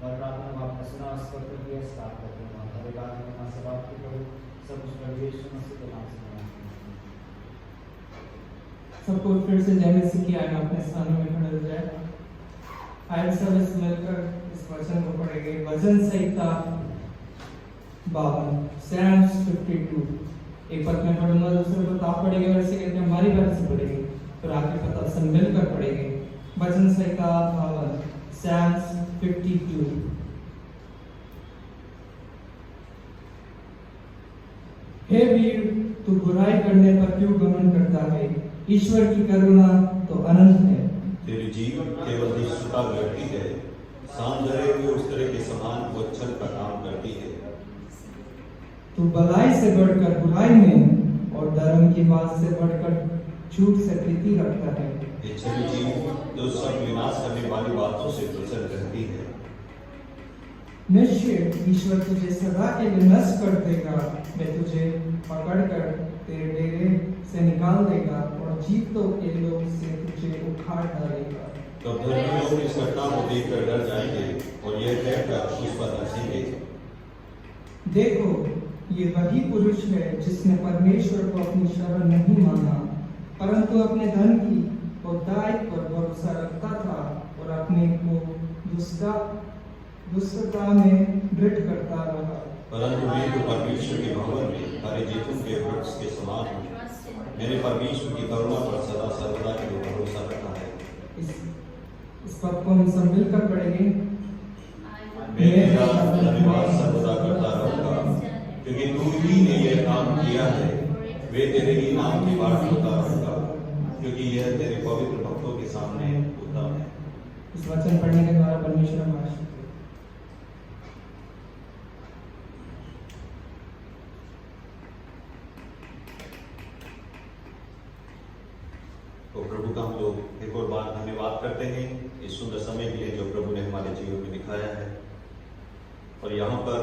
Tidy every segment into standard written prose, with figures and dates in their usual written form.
और प्रार्थना को आपने सुना, स्पष्ट किया, स्टार्ट करते हैं हमारे बाद में हमारे सवाल बाकी लोग सब प्रभु यीशु मसीह के नाम से मनाते हैं। सबको फिर से जय मसीह की आज्ञा अपने स्थानों में खड़े हो जाए। आज सब इस मिलकर इस वचन को पढ़ेंगे। वचन संहिता 52 Psalms 52। एक पद में पढ़ूंगा, दूसरे पद आप पढ़ेंगे और इसे कहते हैं हमारी बात से पढ़ेंगे, फिर आगे पद सब मिलकर पढ़ेंगे। वचन संहिता 52 Psalms 52। हे वीर, तू बुराई करने पर क्यों घमंड करता है? ईश्वर की करुणा तो अनंत है। तेरी जीवन केवल निष्ठता करती है, सांझ धरे हुए उस तरह के समान वो छल का काम करती है। तू भलाई से बढ़कर बुराई में और धर्म की बात से बढ़कर झूठ से प्रीति रखता है। ये छल जीव जो सब विनाश करने वाली बातों से प्रसन्न रहती है। निश्चय ईश्वर तुझे सदा के लिए नष्ट कर देगा। मैं तुझे पकड़कर तेरे डेरे से निकाल देगा और जीतों के लोग से तुझे उखाड़ डालेगा। तो धर्मी लोग इस घटना को देखकर डर जाएंगे और यह कहकर उस पर हंसेंगे। देखो, ये वही पुरुष है जिसने परमेश्वर को अपनी शरण नहीं माना, परंतु अपने धन की और दायित्व पर भरोसा रखता था और अपने को दुष्टता में दृढ़ करता रहा। परंतु मैं तो परमेश्वर के भवन में हरे जैतून के वृक्ष के समान हूँ। मैंने परमेश्वर की करुणा पर सदा सर्वदा के लिए भरोसा रखा है। इस पद को हम सब मिलकर पढ़ेंगे। मैं तेरा धन्यवाद सर्वदा करता रहूंगा, क्योंकि तू ही ने यह काम किया है। वे तेरे ही नाम की बात होता रहूंगा, क्योंकि यह तेरे पवित्र भक्तों के सामने उत्तम है। इस वचन पढ़ने के द्वारा परमेश्वर हमारा तो प्रभु का हम लोग एक और बार धन्यवाद करते हैं इस सुंदर समय के लिए जो प्रभु ने हमारे जीवन में दिखाया है। और यहाँ पर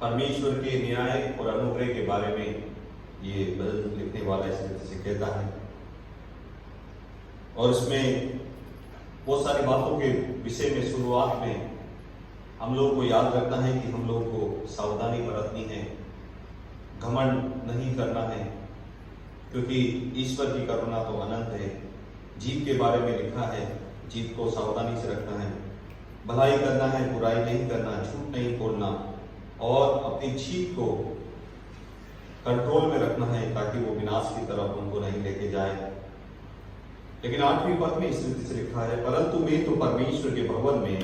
परमेश्वर के न्याय और अनुग्रह के बारे में ये भजन लिखने वाला इस रीति से कहता है, और इसमें बहुत सारी बातों के विषय में शुरुआत में हम लोग को याद रखना है कि हम लोग को सावधानी बरतनी है, घमंड नहीं करना है, क्योंकि ईश्वर की करुणा तो अनंत है। जीत के बारे में लिखा है, जीत को सावधानी से रखना है, भलाई करना है, बुराई नहीं करना, झूठ नहीं बोलना और अपनी जीत को कंट्रोल में रखना है ताकि वो विनाश की तरफ उनको नहीं लेके जाए। लेकिन 8वीं पद में इस रीति से लिखा है, परंतु मैं तो परमेश्वर के भवन में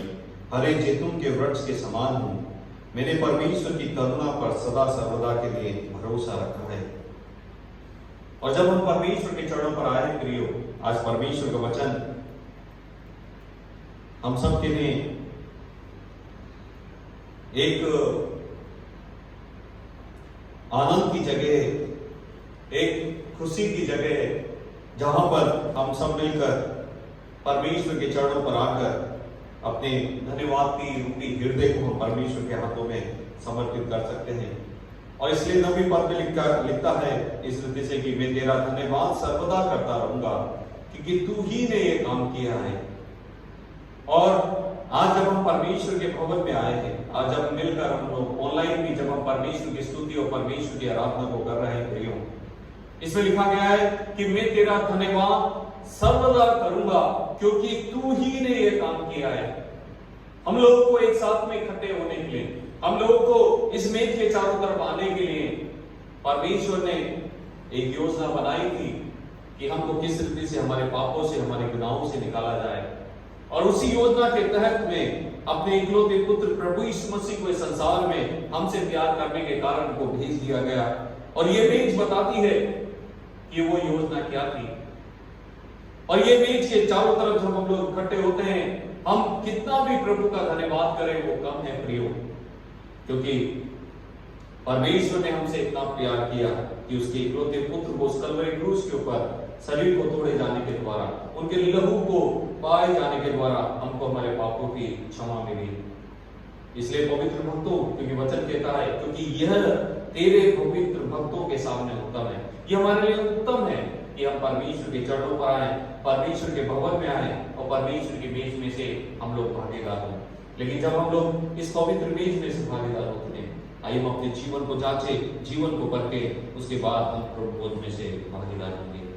हरे जैतून के वृक्ष के समान हूँ। मैंने परमेश्वर की करुणा पर सदा सर्वदा के लिए भरोसा रखा है। और जब हम परमेश्वर के चरणों पर आए प्रियो, आज परमेश्वर का वचन हम सब के लिए एक आनंद की जगह, एक खुशी की जगह, जहां पर हम सब मिलकर परमेश्वर के चरणों पर आकर अपने धन्यवाद की रूपी हृदय को हम परमेश्वर के हाथों में समर्पित कर सकते हैं। और इसलिए 9वीं पद में लिखता है इस रीति से कि मैं तेरा धन्यवाद सर्वदा करता रहूंगा, क्योंकि तू ही ने यह काम किया है। और आज जब हम परमेश्वर के भवन में आए हैं, आज जब मिलकर हम लोग ऑनलाइन भी जब हम परमेश्वर की स्तुति और परमेश्वर की आराधना को कर रहे हैं प्रियो, इसमें लिखा गया है कि मैं तेरा धन्यवाद सर्वदा करूंगा, क्योंकि तू ही ने यह काम किया है। हम लोग को एक साथ में इकट्ठे होने के लिए, हम लोग को इस मेज के चारों तरफ आने के लिए परमेश्वर ने एक योजना बनाई थी कि हमको किस रीति से हमारे पापों से, हमारे गुनाहों से निकाला जाए। और उसी योजना के तहत में अपने इकलौते पुत्र प्रभु यीशु मसीह को इस संसार में हमसे प्यार करने के कारण उनको भेज दिया गया। और ये मेज बताती है कि वो योजना क्या थी। और ये मेज के चारों तरफ जब हम लोग इकट्ठे होते हैं, हम कितना भी प्रभु का धन्यवाद करें वो कम है प्रियो, क्योंकि परमेश्वर ने हमसे इतना प्यार किया कि उसके इकलौते पुत्र को उस कलवरी क्रूस के ऊपर शरीर को तोड़े जाने के द्वारा, उनके लहू को पाए जाने के द्वारा हमको हमारे पापों की क्षमा मिली। इसलिए पवित्र भक्तों, क्योंकि वचन कहता है, क्योंकि यह तेरे पवित्र भक्तों के सामने उत्तम है। ये हमारे लिए उत्तम है कि हम परमेश्वर के चरणों पर आए, परमेश्वर के भवन में आए और परमेश्वर के मेज में से हम लोग भागीदार हों। लेकिन जब हम लोग इस पवित्र मेज में से भागीदार होते हैं, आइए हम अपने जीवन को जांचे, जीवन को परखे, उसके बाद हम प्रभु भोज में से भागीदार होंगे।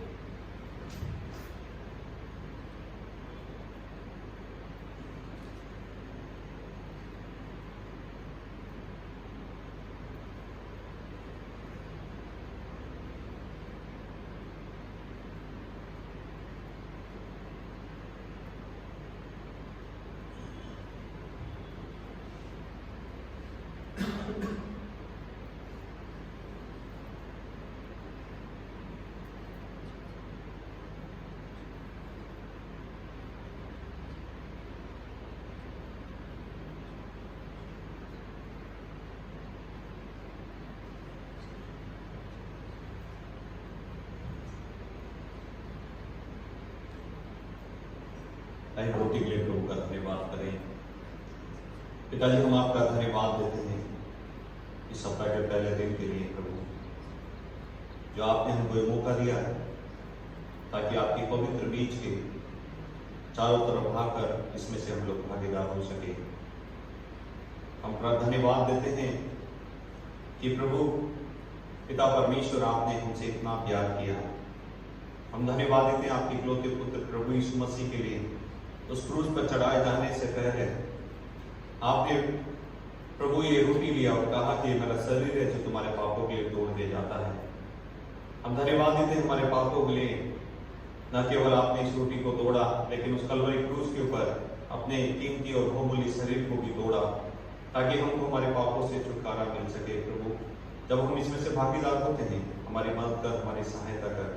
आइए रोटी के लिए प्रभु का धन्यवाद करें। पिताजी, हम आपका धन्यवाद देते हैं इस सप्ताह के पहले दिन के लिए प्रभु, जो आपने हमको ये मौका दिया है ताकि आपकी पवित्र बीज के चारों तरफ भागकर इसमें से हम लोग भागीदार हो सके। हम धन्यवाद देते हैं कि प्रभु पिता परमेश्वर, आपने हमसे इतना प्यार किया। हम धन्यवाद देते हैं आपके इकलौते पुत्र प्रभु यीशु मसीह के लिए। उस क्रूस पर चढ़ाए जाने से पहले आपने प्रभु ये रोटी लिया और कहा कि मेरा शरीर है जो तुम्हारे पापों के लिए तोड़ दिया जाता है। हम धन्यवाद देते हैं हमारे पापों के लिए। न केवल आपने इस रोटी को तोड़ा, लेकिन उस कलवरी क्रूस के ऊपर अपने कीमती और बहुमूल्य शरीर को भी तोड़ा ताकि हमको हमारे पापों से छुटकारा मिल सके। प्रभु, जब हम इसमें से भागीदार होते हैं, हमारी मदद कर, हमारी सहायता कर।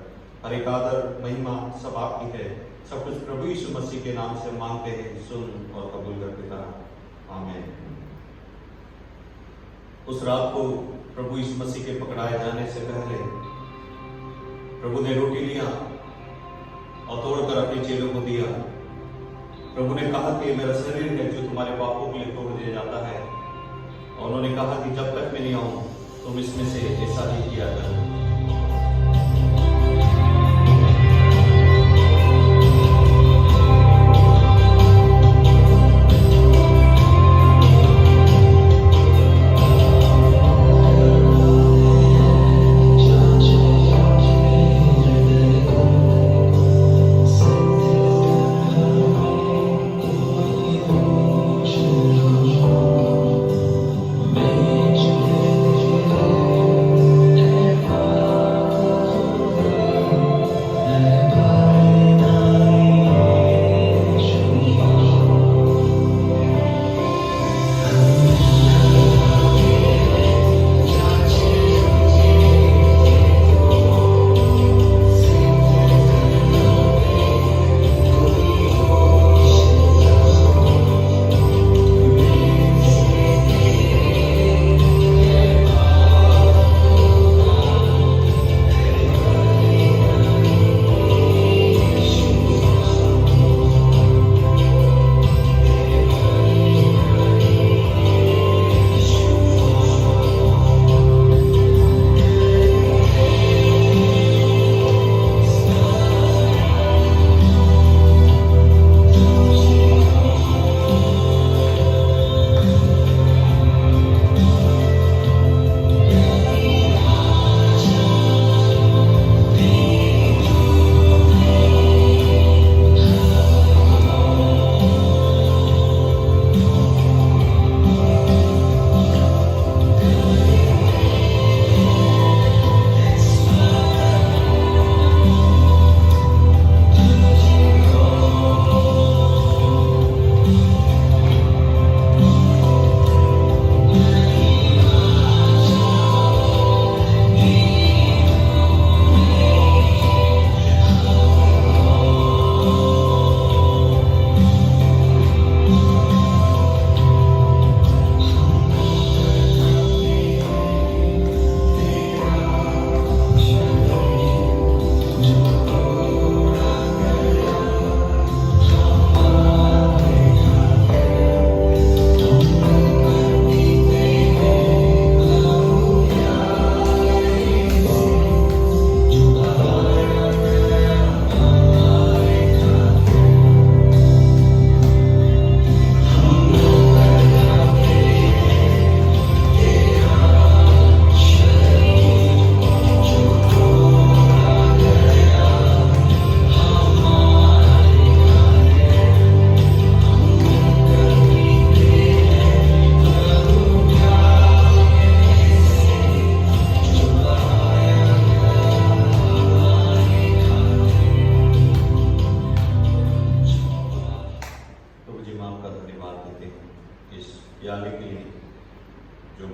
हर एक आदर महिमा सब आपकी है। सब कुछ प्रभु यीशु मसीह के नाम से मांगते हैं, सुन और कबूल कर पिता, आमीन। उस रात को प्रभु यीशु मसीह के पकड़ाए जाने से पहले प्रभु ने रोटी लिया और तोड़कर अपने चेलों को दिया। प्रभु ने कहा कि मेरा शरीर है जो तुम्हारे पापों के लिए तोड़ दिया जाता है। और उन्होंने कहा कि जब तक मैं नहीं आऊं तुम इसमें से ऐसा ही किया करो। Make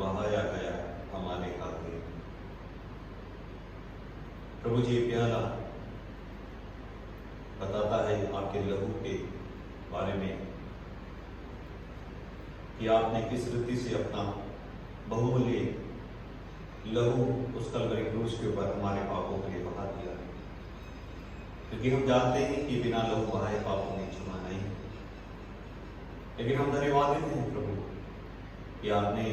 बहाया गया हमारे खातिर। प्रभु जी, प्याला बताता है आपके लहू के बारे में कि आपने किस रीति से अपना बहुमूल्य लहू उस कलवरी क्रूस के ऊपर हमारे पापों के लिए बहा दिया, क्योंकि हम जानते हैं कि बिना लहू बहाए पापों ने क्षमा नहीं। लेकिन हम धन्यवाद देते हैं प्रभु कि आपने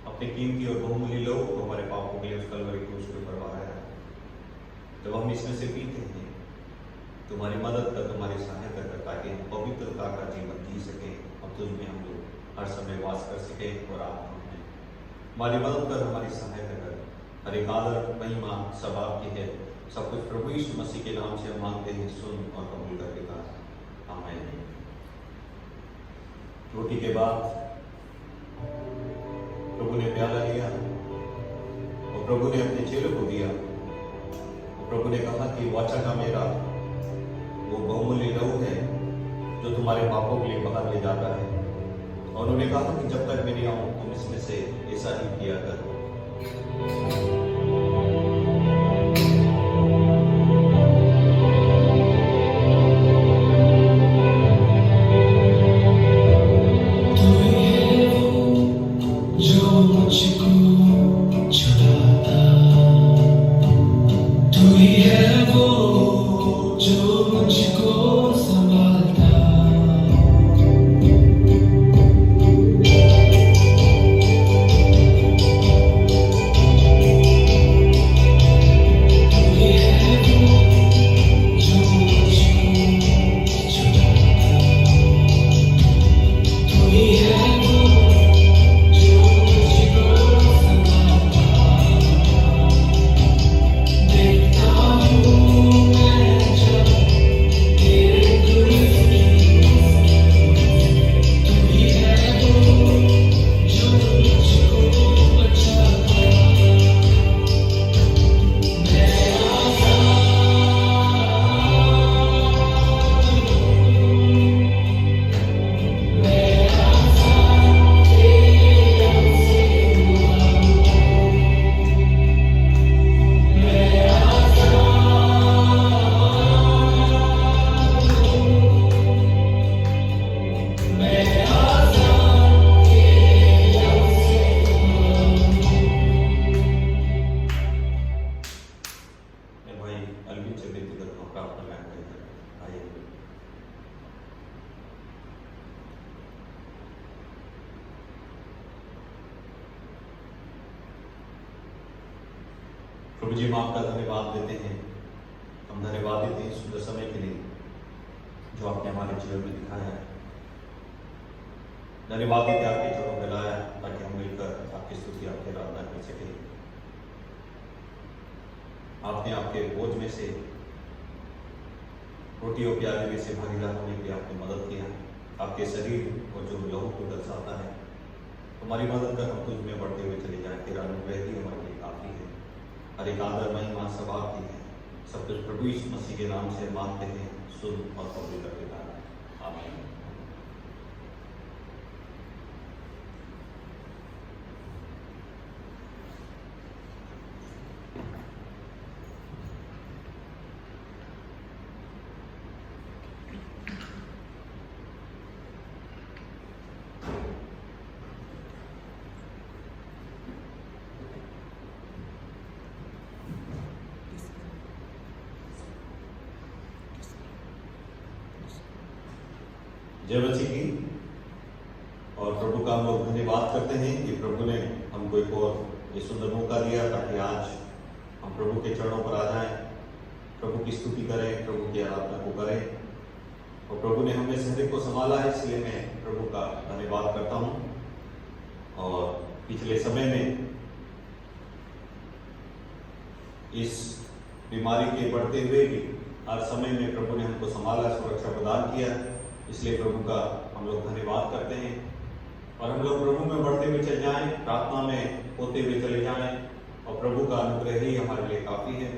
अपने कीमती और बहुमूल्य लहू को हमारे पापों के लिए उस कलवरी क्रूस के ऊपर बहाया। जब हम इसमें से पीते हैं तुम्हारी मदद कर, तुम्हारी सहायता कर, ताकि हम पवित्रता का जीवन जी सकें और तुझ में हम लोग हर समय वास कर सकें। और आप हमें हमारी मदद कर, हमारी सहायता कर। हर एक आदर महिमा सब आपकी है। सब कुछ प्रभु यीशु मसीह के नाम से हम मांगते हैं, सुन और कबूल कर पिता, आमीन। रोटी के बाद प्रभु ने प्याला लिया और प्रभु ने अपने चेलों को दिया और प्रभु ने कहा कि वाचा का मेरा वो बहुमूल्य लहू है जो तुम्हारे पापों के लिए बाहर ले जाता है। और उन्होंने कहा कि जब तक मैं नहीं आऊं तुम इसमें से ऐसा ही किया करो। प्रभु जी, हम आपका धन्यवाद देते हैं। हम धन्यवाद देते हैं सुंदर समय के लिए जो आपने हमारे जीवन में दिखाया है। धन्यवाद देते आपके चरणों में लाया ताकि हम मिलकर आपकी स्तुति, आपकी आराधना कर सके। आपने आपके बोझ में से, रोटी और प्याले में से भागीदार होने की आपने मदद किया। आपके शरीर और जो लहू को दर्शाता है, हमारी मदद कर हम तुझ में बढ़ते हुए चले जाए। तेरा अनुग्रह ही हमारे लिए काफी है। हर एक आदर महिमा सब आपकी है। सब कुछ प्रभु यीशु मसीह के नाम से मांगते हैं, सुन और कबूल कर पिता, आमीन। जय मसीह की। और प्रभु का हम लोग धन्यवाद करते हैं कि प्रभु ने हमको एक और ये सुंदर मौका दिया ताकि आज हम प्रभु के चरणों पर आ जाएं, प्रभु की स्तुति करें, प्रभु की आराधना को करें। और प्रभु ने हमें शरीर को संभाला है, इसलिए मैं प्रभु का धन्यवाद करता हूँ। और पिछले समय में इस बीमारी के बढ़ते हुए भी हर समय में प्रभु ने हमको संभाला, सुरक्षा प्रदान किया, इसलिए प्रभु का हम लोग धन्यवाद करते हैं। और हम लोग प्रभु में बढ़ते हुए चले जाएं, प्रार्थना में होते हुए चले जाएं, और प्रभु का अनुग्रह ही हमारे लिए काफी है।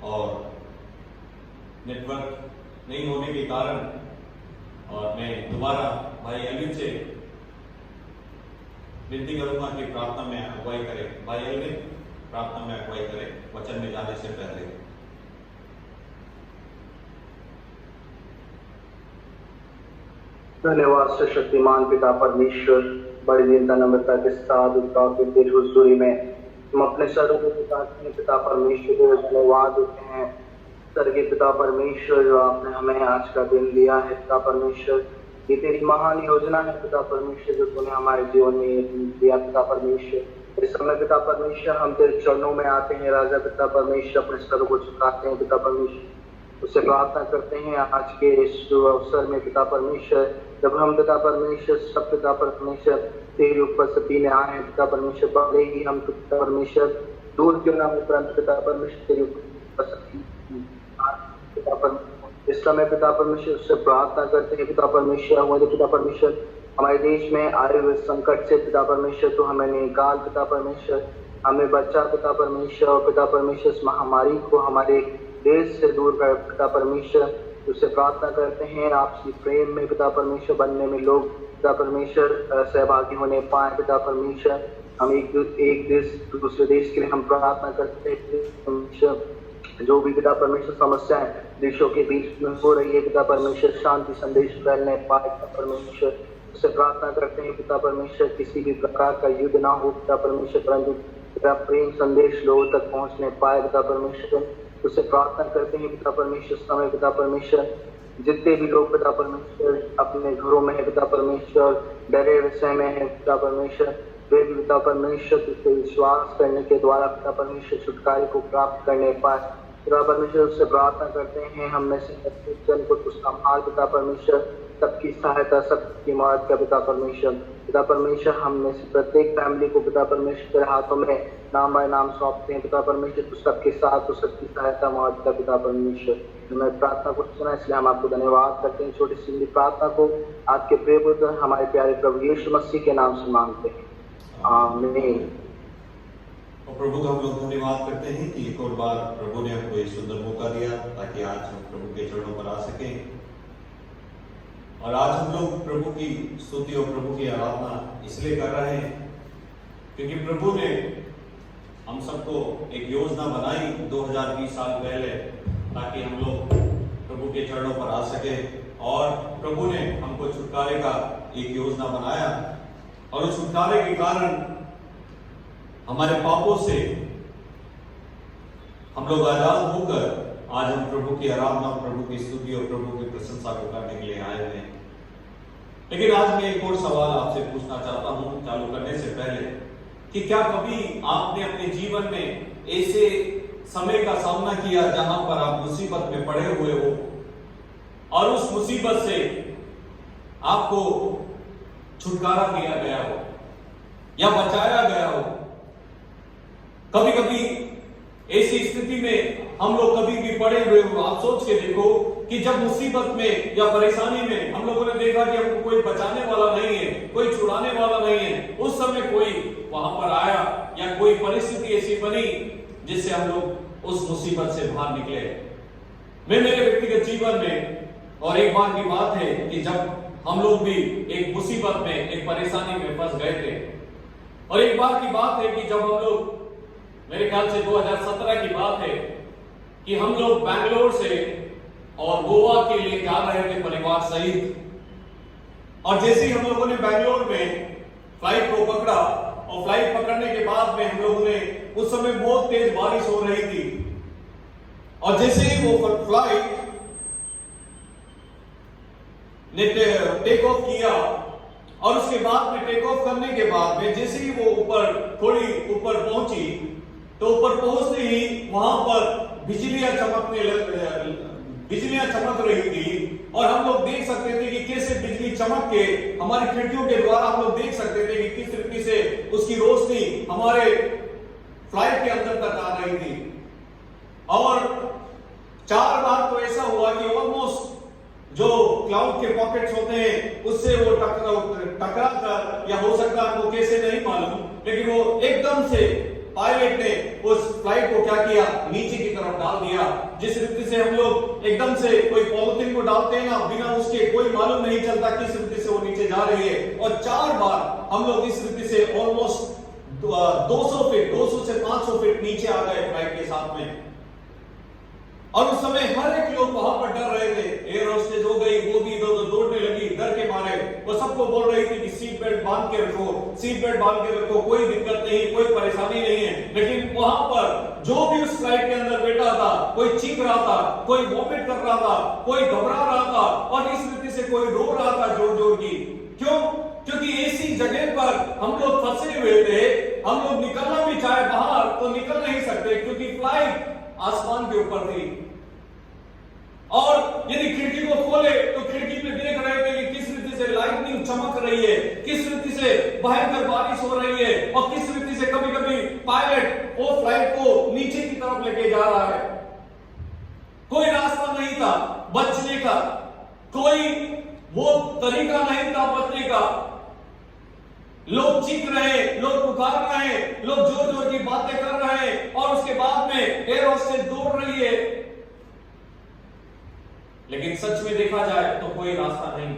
और नेटवर्क नहीं होने के कारण और मैं दोबारा भाई अलिन से विनती करूंगा कि प्रार्थना में अगुवाई करें। भाई एल्विन प्रार्थना में अगुवाई करें वचन में जाने से पहले। धन्यवाद से शक्तिमान पिता परमेश्वर, बड़ी दीनता नम्रता के साथ उद्धार के तेज हुजूरी में हम अपने सरों को झुकाते हैं पिता परमेश्वर को धन्यवाद देते हैं। स्वर्गीय पिता परमेश्वर, जो आपने हमें आज का दिन दिया है पिता परमेश्वर, ये तेरी महान योजना है पिता परमेश्वर जो तूने हमारे जीवन में दिया पिता परमेश्वर। इस समय पिता परमेश्वर हम तेरे चरणों में आते हैं राजा पिता परमेश्वर, अपने सरों को झुकाते हैं पिता परमेश्वर, उससे प्रार्थना करते हैं आज के इस जो अवसर में पिता परमेश्वर, जब हम पिता परमेश्वर सब पिता परमेश्वर तेरी उपस्थिति में आए हैं पिता परमेश्वर, भले ही हम पिता परमेश्वर दूर क्यों ना हो परंतु पिता परमेश्वर तेरी उपस्थिति पिता परमेश्वर इस समय पिता परमेश्वर उससे प्रार्थना करते हैं पिता परमेश्वर। हमारे पिता परमेश्वर हमारे देश में आए हुए संकट से पिता परमेश्वर तो हमें निकाल पिता परमेश्वर, हमें बचा पिता परमेश्वर, और पिता परमेश्वर इस महामारी को हमारे देश से दूर कर पिता परमेश्वर। उससे प्रार्थना करते हैं आपसी प्रेम में पिता परमेश्वर बनने में लोग पिता परमेश्वर सहभागी होने पाए पिता परमेश्वर। हम एक देश दूसरे देश के लिए हम प्रार्थना करते हैं परमेश्वर, जो भी पिता परमेश्वर समस्याएं देशों के बीच में हो रही है पिता परमेश्वर, शांति संदेश फैलने पाए पिता परमेश्वर। उससे प्रार्थना करते हैं पिता परमेश्वर किसी भी प्रकार का युद्ध ना हो पिता परमेश्वर, परंतु पिता प्रेम संदेश लोगों तक पहुंचने पाए पिता परमेश्वर। उससे प्रार्थना करते हैं पिता परमेश्वर समय पिता परमेश्वर, जितने भी लोग पिता परमेश्वर अपने घरों में है पिता परमेश्वर, डरे विषय में है पिता परमेश्वर, वे भी पिता परमेश्वर तुझसे विश्वास करने के द्वारा पिता परमेश्वर छुटकारे को प्राप्त करने पाए पिता परमेश्वर। उससे प्रार्थना करते हैं हम में से प्रत्येक जन को तू संभाल पिता परमेश्वर, सबकी सहायता सबकी मदद का पिता परमेश्वर। पिता परमेश्वर हम में से प्रत्येक फैमिली को पिता परमेश्वर के हाथों में नाम बाय नाम सौंपते हैं पिता परमेश्वर, तू सबके साथ तो सबकी सहायता मदद का पिता परमेश्वर। मैं प्रार्थना को सुना इसलिए हम आपको धन्यवाद करते हैं। छोटी सी प्रार्थना को आपके प्रिय पुत्र हमारे प्यारे प्रभु यीशु मसीह के नाम से मांगते हैं, आमीन। और प्रभु का हम लोग धन्यवाद करते हैं कि एक और बार प्रभु ने हमको एक सुंदर मौका दिया ताकि आज हम प्रभु के चरणों पर आ सकें। और आज हम लोग प्रभु की स्तुति और प्रभु की आराधना इसलिए कर रहे हैं क्योंकि प्रभु ने हम सबको एक योजना बनाई 2020 साल पहले ताकि हम लोग प्रभु के चरणों पर आ सके, और प्रभु ने हमको छुटकारे का एक योजना बनाया, और उस छुटकारे के कारण हमारे पापों से हम लोग आजाद होकर आज हम प्रभु की आराधना, प्रभु की स्तुति और प्रभु की प्रशंसा को करने के लिए आए हुए हैं। लेकिन आज मैं एक और सवाल आपसे पूछना चाहता हूं चालू करने से पहले कि क्या कभी आपने अपने जीवन में ऐसे समय का सामना किया जहां पर आप मुसीबत में पड़े हुए हो और उस मुसीबत से आपको छुटकारा दिया गया हो या बचाया गया हो? कभी कभी ऐसी स्थिति में हम लोग कभी भी पड़े हुए हो, आप सोच के देखो कि जब मुसीबत में या परेशानी में हम लोगों ने देखा कि हमको कोई बचाने वाला नहीं है, कोई छुड़ाने वाला नहीं है, उस समय कोई वहां पर आया या कोई परिस्थिति ऐसी बनी जिससे हम लोग उस मुसीबत से बाहर निकले। मैं मेरे व्यक्तिगत जीवन में, और एक बार की बात है कि जब हम लोग भी एक मुसीबत में, एक परेशानी में फंस गए थे, और एक बार की बात है कि जब हम लोग, मेरे ख्याल से 2017 की बात है कि हम लोग बैंगलोर से और गोवा के लिए जा रहे थे परिवार सहित, और जैसे ही हम लोगों ने बैंगलोर में फ्लाइट को पकड़ा, और फ्लाइट पकड़ने के बाद में हम लोगों ने, उस समय बहुत तेज बारिश हो रही थी, और जैसे ही वो फ्लाइट ने टेक ऑफ किया, और उसके बाद में टेक ऑफ करने के बाद में जैसे ही वो ऊपर, थोड़ी ऊपर पहुंची, तो ऊपर पहुंचते ही वहां पर बिजलियां चमक रही थी, और हम लोग देख सकते थे कि कैसे बिजली चमक के हमारी खिड़कियों के द्वारा हम लोग देख सकते थे कि किस तरीके से उसकी रोशनी हमारे फ्लाइट के अंदर तक आ रही थी। और 4 बार तो ऐसा हुआ कि ऑलमोस्ट जो क्लाउड के पॉकेट्स होते हैं उससे वो टकरा कर, या हो सकता है वो कैसे नहीं मालूम, लेकिन वो एकदम से पायलट ने उस फ्लाइट को क्या किया, नीचे की तरफ डाल दिया। जिस रीति से हम लोग एकदम से कोई पॉलिथीन को डालते हैं ना, बिना उसके कोई मालूम नहीं चलता किस रीति से वो नीचे जा रही है। और 4 बार हम लोग इस रीति से ऑलमोस्ट 200 से 500 फीट नीचे आ गए फ्लाइट के साथ में। और उस समय हर एक लोग वहां पर डर रहे थे। एयर होस्टेस हो गई, वो भी इधर दौड़ने लगी डर के मारे। वो सबको बोल रही थी कि सीट बेल्ट बांध के रखो, सीट बेल्ट बांध के रखो, कोई दिक्कत नहीं, कोई परेशानी नहीं है। लेकिन वहां पर जो भी उस फ्लाइट के अंदर बैठा था, कोई चीख रहा था, कोई वॉमिट कर रहा था, कोई घबरा रहा था, और इस रीति से कोई रो रहा था जोर जोर की। क्यों? क्योंकि ऐसी जगह पर हम लोग फंसे हुए थे। हम लोग निकलना भी चाहे बाहर तो निकल नहीं सकते, क्योंकि फ्लाइट आसमान के ऊपर थी। और यदि खिड़की को खोले तो खिड़की पे देख रहे थे कि किस रीति से लाइटनिंग चमक रही है, किस रीति से भयंकर बारिश हो रही है, और किस रीति से कभी कभी पायलट वो फ्लाइट को नीचे की तरफ लेके जा रहा है। कोई रास्ता नहीं था बचने का, कोई वो तरीका नहीं था बचने का। लोग चीख रहे, लोग पुकार रहे, लोग जोर जोर की बातें कर रहे हैं, और उसके बाद में एयर होस्टेस दौड़ रही है। लेकिन सच में देखा जाए तो कोई रास्ता नहीं।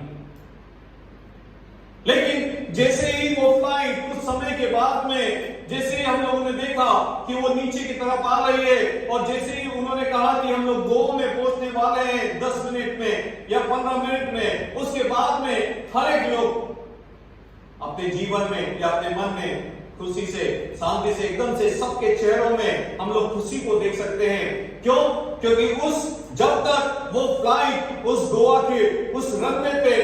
लेकिन जैसे ही वो फ्लाइट कुछ समय के बाद में, जैसे ही हम लोगों ने देखा कि वो नीचे की तरफ आ रही है, और जैसे ही उन्होंने कहा कि हम लोग गोवा में पहुंचने वाले हैं 10 मिनट में या 15 मिनट में, उसके बाद में हर एक लोग अपने जीवन में या अपने मन में खुशी से, शांति से, एकदम से सबके चेहरों में हम लोग खुशी को देख सकते हैं। क्यों? क्योंकि जब तक वो फ्लाइट उस गोवा के उस रनवे पे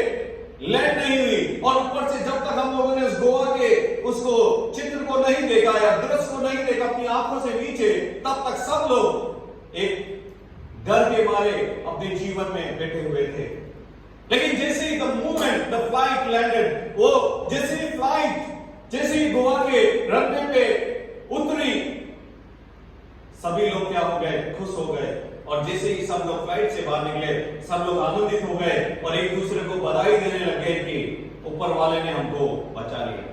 लैंड नहीं हुई, और ऊपर से जब तक हम लोगों ने उस गोवा के उसको चित्र को नहीं देखा या दृश्य को नहीं देखा अपनी आंखों से नीचे, तब तक सब लोग एक डर के मारे अपने जीवन में बैठे हुए थे। लेकिन जैसे ही the moment the flight landed, वो जैसे ही फ्लाइट जैसे ही गोवा के रनवे पे उतरी, सभी लोग क्या हो गए, खुश हो गए। और जैसे ही सब लोग फ्लाइट से बाहर निकले, सब लोग आनंदित हो गए और एक दूसरे को बधाई देने लगे कि ऊपर वाले ने हमको बचा लिया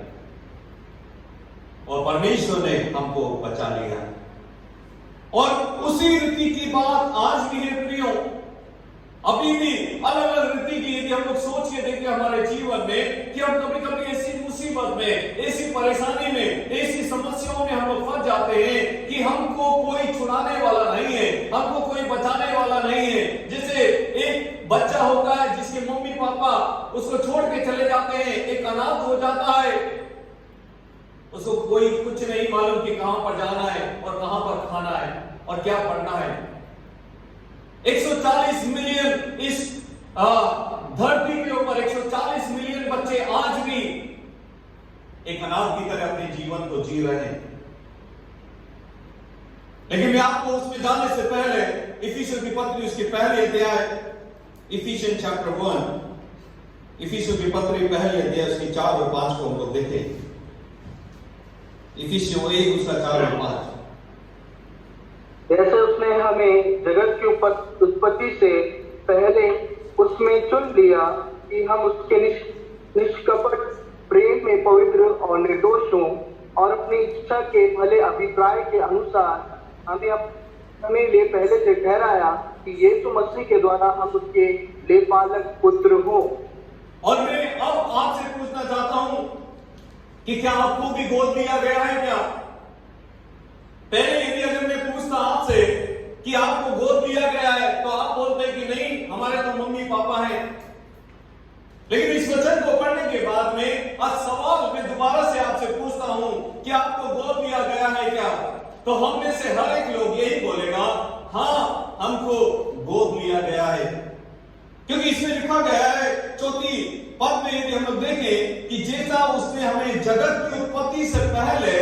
और परमेश्वर ने हमको बचा लिया। और उसी रीति की बात आज भी है प्रियो। अभी भी अलग अलग रीति की यदि हम लोग सोच के देखें हमारे जीवन में कि हम कभी कभी ऐसी मुसीबत में, ऐसी परेशानी में, ऐसी समस्याओं में हम लोग फंस जाते हैं कि हमको कोई छुड़ाने वाला नहीं है, हमको कोई बचाने वाला नहीं है। जैसे एक बच्चा होता है जिसके मम्मी पापा उसको छोड़ के चले जाते हैं, एक अनाथ हो जाता है, उसको कोई कुछ नहीं मालूम कि कहां पर जाना है और कहां पर खाना है और क्या पढ़ना है। 140 मिलियन इस धरती के ऊपर 140 मिलियन बच्चे आज भी एक अनाथ की तरह अपने जीवन को जी रहे हैं। लेकिन मैं आपको उसमें जाने से पहले इफिसियों की पत्री उसके पहले अध्याय, इफिशियन चैप्टर 1, इफिसियों की पत्री पहले अध्याय उसकी 4 और 5 को हम लोग देखें। इफिसियों 1 उसका 4 और 5। जैसे उसने हमें जगत की उत्पत्ति से पहले उसमें चुन लिया कि हम उसके निष्कपट प्रेम में पवित्र और निर्दोष हों, और अपनी इच्छा के भले अभिप्राय के अनुसार हमें अपने लिए पहले से ठहराया कि यीशु मसीह के द्वारा हम उसके लेपालक पुत्र हों। और मैं अब आपसे पूछना चाहता हूं कि क्या आपको भी गोद लिया गया है क्या? पहले यदि अगर मैं पूछता आपसे कि आपको गोद लिया गया है तो आप बोलते कि नहीं, हमारे तो मम्मी पापा हैं। लेकिन इस वचन को पढ़ने के बाद में आज सवाल मैं दोबारा से आपसे पूछता हूं कि आपको गोद लिया गया है क्या? तो हम में से हर एक लोग यही बोलेगा, हाँ हमको गोद लिया गया है। क्योंकि इसमें लिखा गया है 4 पद में यदि हम लोग देखें कि जैसा उसने हमें जगत की उत्पत्ति से पहले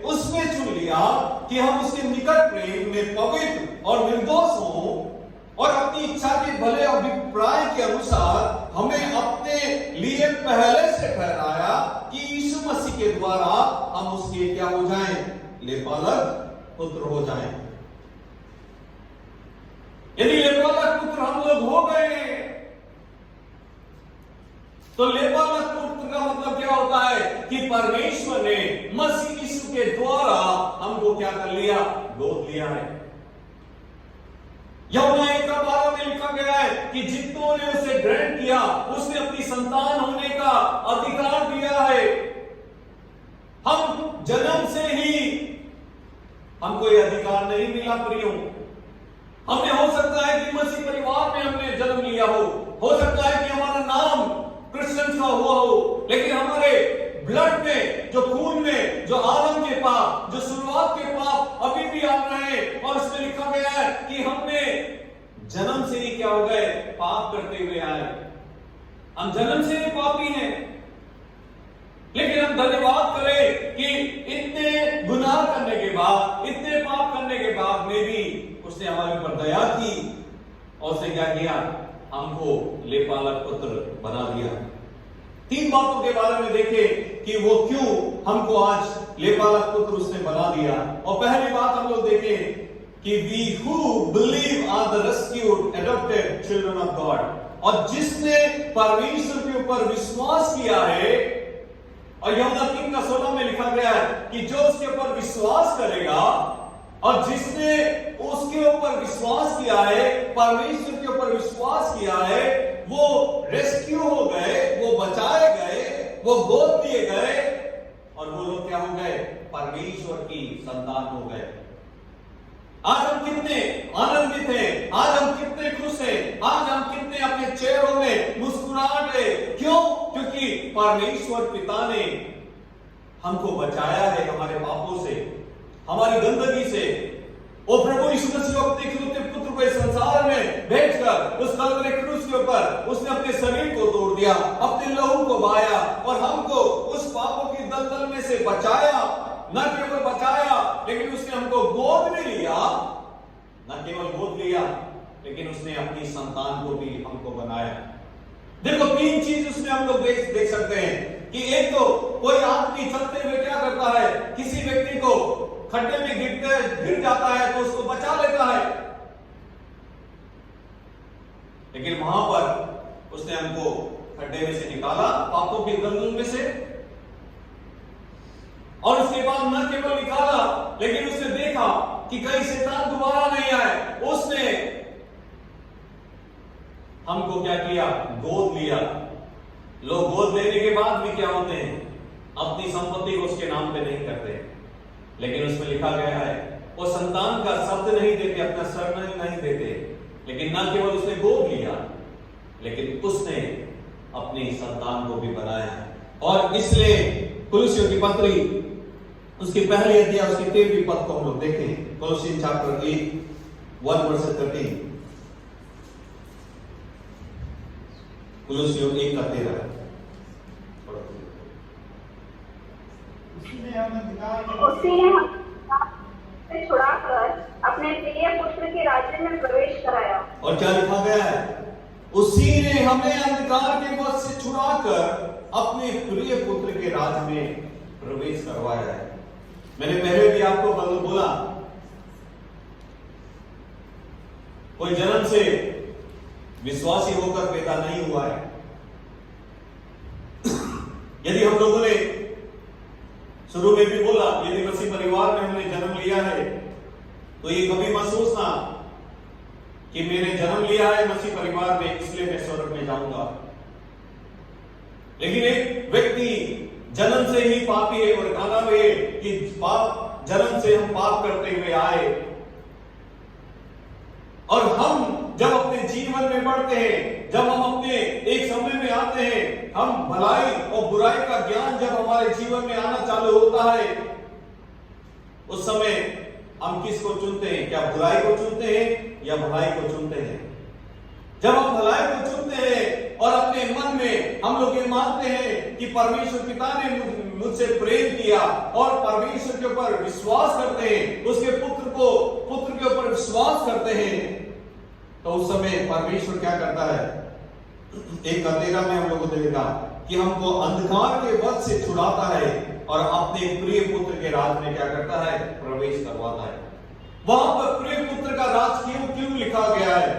उसमें चुन लिया कि हम उसके निकट प्रेम में पवित्र और निर्दोष हों, और अपनी इच्छा के भले अभिप्राय के अनुसार हमें अपने लिए पहले से ठहराया कि यीशु मसीह के द्वारा हम उसके क्या हो जाएं, लेपालक पुत्र हो जाएं। यदि लेपालक पुत्र हम लोग हो गए तो लेपालक पुत्र का मतलब क्या होता है कि परमेश्वर ने मसीह यीशु के द्वारा हमको क्या कर लिया? गोद लिया है। यूहन्ना 1:12 में लिखा गया है कि जितनों ने उसे ग्रहण किया उसने अपनी संतान होने का अधिकार दिया है। हम जन्म से ही हमको यह अधिकार नहीं मिला प्रियो। हमने हो सकता है कि मसीह परिवार में हमने जन्म लिया हो सकता है कि हमारा नाम क्रिश्चियन का हुआ हो, लेकिन हमारे ब्लड में, जो खून में, जो आदम के पाप, जो शुरुआत के पाप अभी भी आ रहे हैं। और इसमें लिखा गया है कि हमने जन्म से ही क्या हो गए? पाप करते हुए आए। हम जन्म से ही पापी हैं, लेकिन हम धन्यवाद करें कि इतने गुनाह करने के बाद, इतने पाप करने के बाद में भी उसने हमारे ऊपर दया की और उसने क्या किया? हमको लेपालक पुत्र बना दिया। 3 बातों के बारे में देखें कि वो क्यों हमको आज लेपालक पुत्र उसने बना दिया। और पहली बात हम लोग देखें कि we who believe are the rescued adopted children of God। और जिसने परमेश्वर के ऊपर विश्वास किया है, और यूहन्ना 3:16 में लिखा गया है कि जो उसके ऊपर विश्वास करेगा, और जिसने उसके ऊपर विश्वास किया है, परमेश्वर के ऊपर विश्वास किया है, वो रेस्क्यू हो गए, वो बचाए गए, वो गोद दिए गए, और वो लोग क्या हो गए? परमेश्वर की संतान हो गए। आज हम कितने आनंदित हैं, आज हम कितने खुश हैं, आज हम कितने अपने चेहरों में मुस्कुराहट है। क्यों? क्योंकि परमेश्वर पिता ने हमको बचाया है हमारे पापों से, हमारी गंदगी से। वो प्रभु यीशु मसीह को अपने इकलौते पुत्र को इस संसार में भेजकर उस कलवरी क्रूस के ऊपर उसने अपने शरीर को तोड़ दिया, अपने लहू को बहाया और हमको उस पापों की दलदल में से बचाया। न केवल बचाया, लेकिन उसने हमको गोद में लिया। न केवल गोद लिया, लेकिन उसने अपनी संतान को भी हमको बनाया। देखो 3 चीज उसमें हम लोग देख सकते हैं कि एक तो कोई आदमी चलते हुए क्या करता है? किसी व्यक्ति को खड्डे में गिर जाता है तो उसको बचा लेता है, लेकिन वहां पर उसने हमको खड्डे में से निकाला, पापों के दलदल में से। और उसके बाद न केवल निकाला, लेकिन उसने देखा कि कहीं शैतान दोबारा नहीं आए। उसने हमको क्या किया? गोद लिया। लोग गोद लेने के बाद भी क्या होते हैं? अपनी संपत्ति को उसके नाम पे नहीं करते, लेकिन उसमें लिखा गया है वो संतान का शब्द नहीं देते, अपना सरनाम नहीं देते। लेकिन न केवल उसने गोद लिया, लेकिन उसने अपनी संतान को भी बनाया। और इसलिए कुलुसियों की पत्री उसकी पहली अध्याय उसकी 13वीं पद को हम लोग देखें। कुलुसियों चैप्टर 1:13। कुलुसियों 1:13। उसने हमें से छुड़ाकर अपने प्रिय पुत्र के राज्य में प्रवेश कराया। और क्या लिखा गया है? उसी ने हमें अंधकार के वश से छुड़ाकर अपने प्रिय पुत्र के राज्य में प्रवेश करवाया है। मैंने पहले भी आपको बोला, कोई जन्म से विश्वासी होकर पैदा नहीं हुआ है। यदि हम लोगों ने शुरू में भी बोला, यदि मसीह परिवार में हमने जन्म लिया है, तो ये कभी मत सोचना कि मैंने जन्म लिया है मसीह परिवार में, इसलिए मैं स्वर्ग में जाऊंगा। लेकिन एक व्यक्ति जन्म से ही पापी है, और कहना है कि पाप जन्म से हम पाप करते हुए आए, और हम जब अपने जीवन में बढ़ते हैं, जब हम अपने एक समय में आते हैं, हम भलाई और बुराई का ज्ञान जब हमारे जीवन में आना चालू होता है, उस समय हम किसको चुनते हैं? क्या बुराई को चुनते हैं या भलाई को चुनते हैं? जब हम भलाई को चुनते हैं और अपने मन में हम लोग ये मानते हैं कि परमेश्वर पिता ने मुझसे प्रेम किया, और परमेश्वर के ऊपर विश्वास करते हैं, उसके पुत्र के ऊपर विश्वास करते हैं, तो उस समय परमेश्वर क्या करता है? 1:13 में हम लोग को देगा कि हमको अंधकार के वश से छुड़ाता है और अपने प्रिय पुत्र के राज में क्या करता है? प्रवेश करवाता है। वहां पर प्रिय पुत्र का राज क्यों लिखा गया है?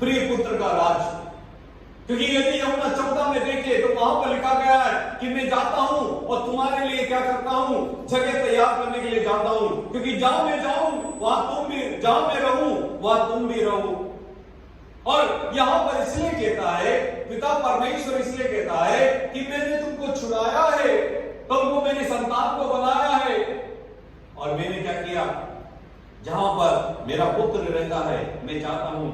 प्रिय पुत्र का राज क्योंकि यदि यूहन्ना 14 में देखे तो वहां पर लिखा गया है कि मैं जाता हूं और तुम्हारे लिए क्या करता हूं, जगह तैयार करने के लिए जाता हूं, क्योंकि जहां मैं जाऊं वहां तुम भी, जहां मैं रहूं वहां तुम भी रहो। और यहां पर इसलिए कहता है, पिता परमेश्वर इसलिए कहता है कि मैंने तुमको छुड़ाया है, तुमको मैंने संतान को बनाया है, और मैंने क्या किया, जहां पर मेरा पुत्र रहता है मैं चाहता हूं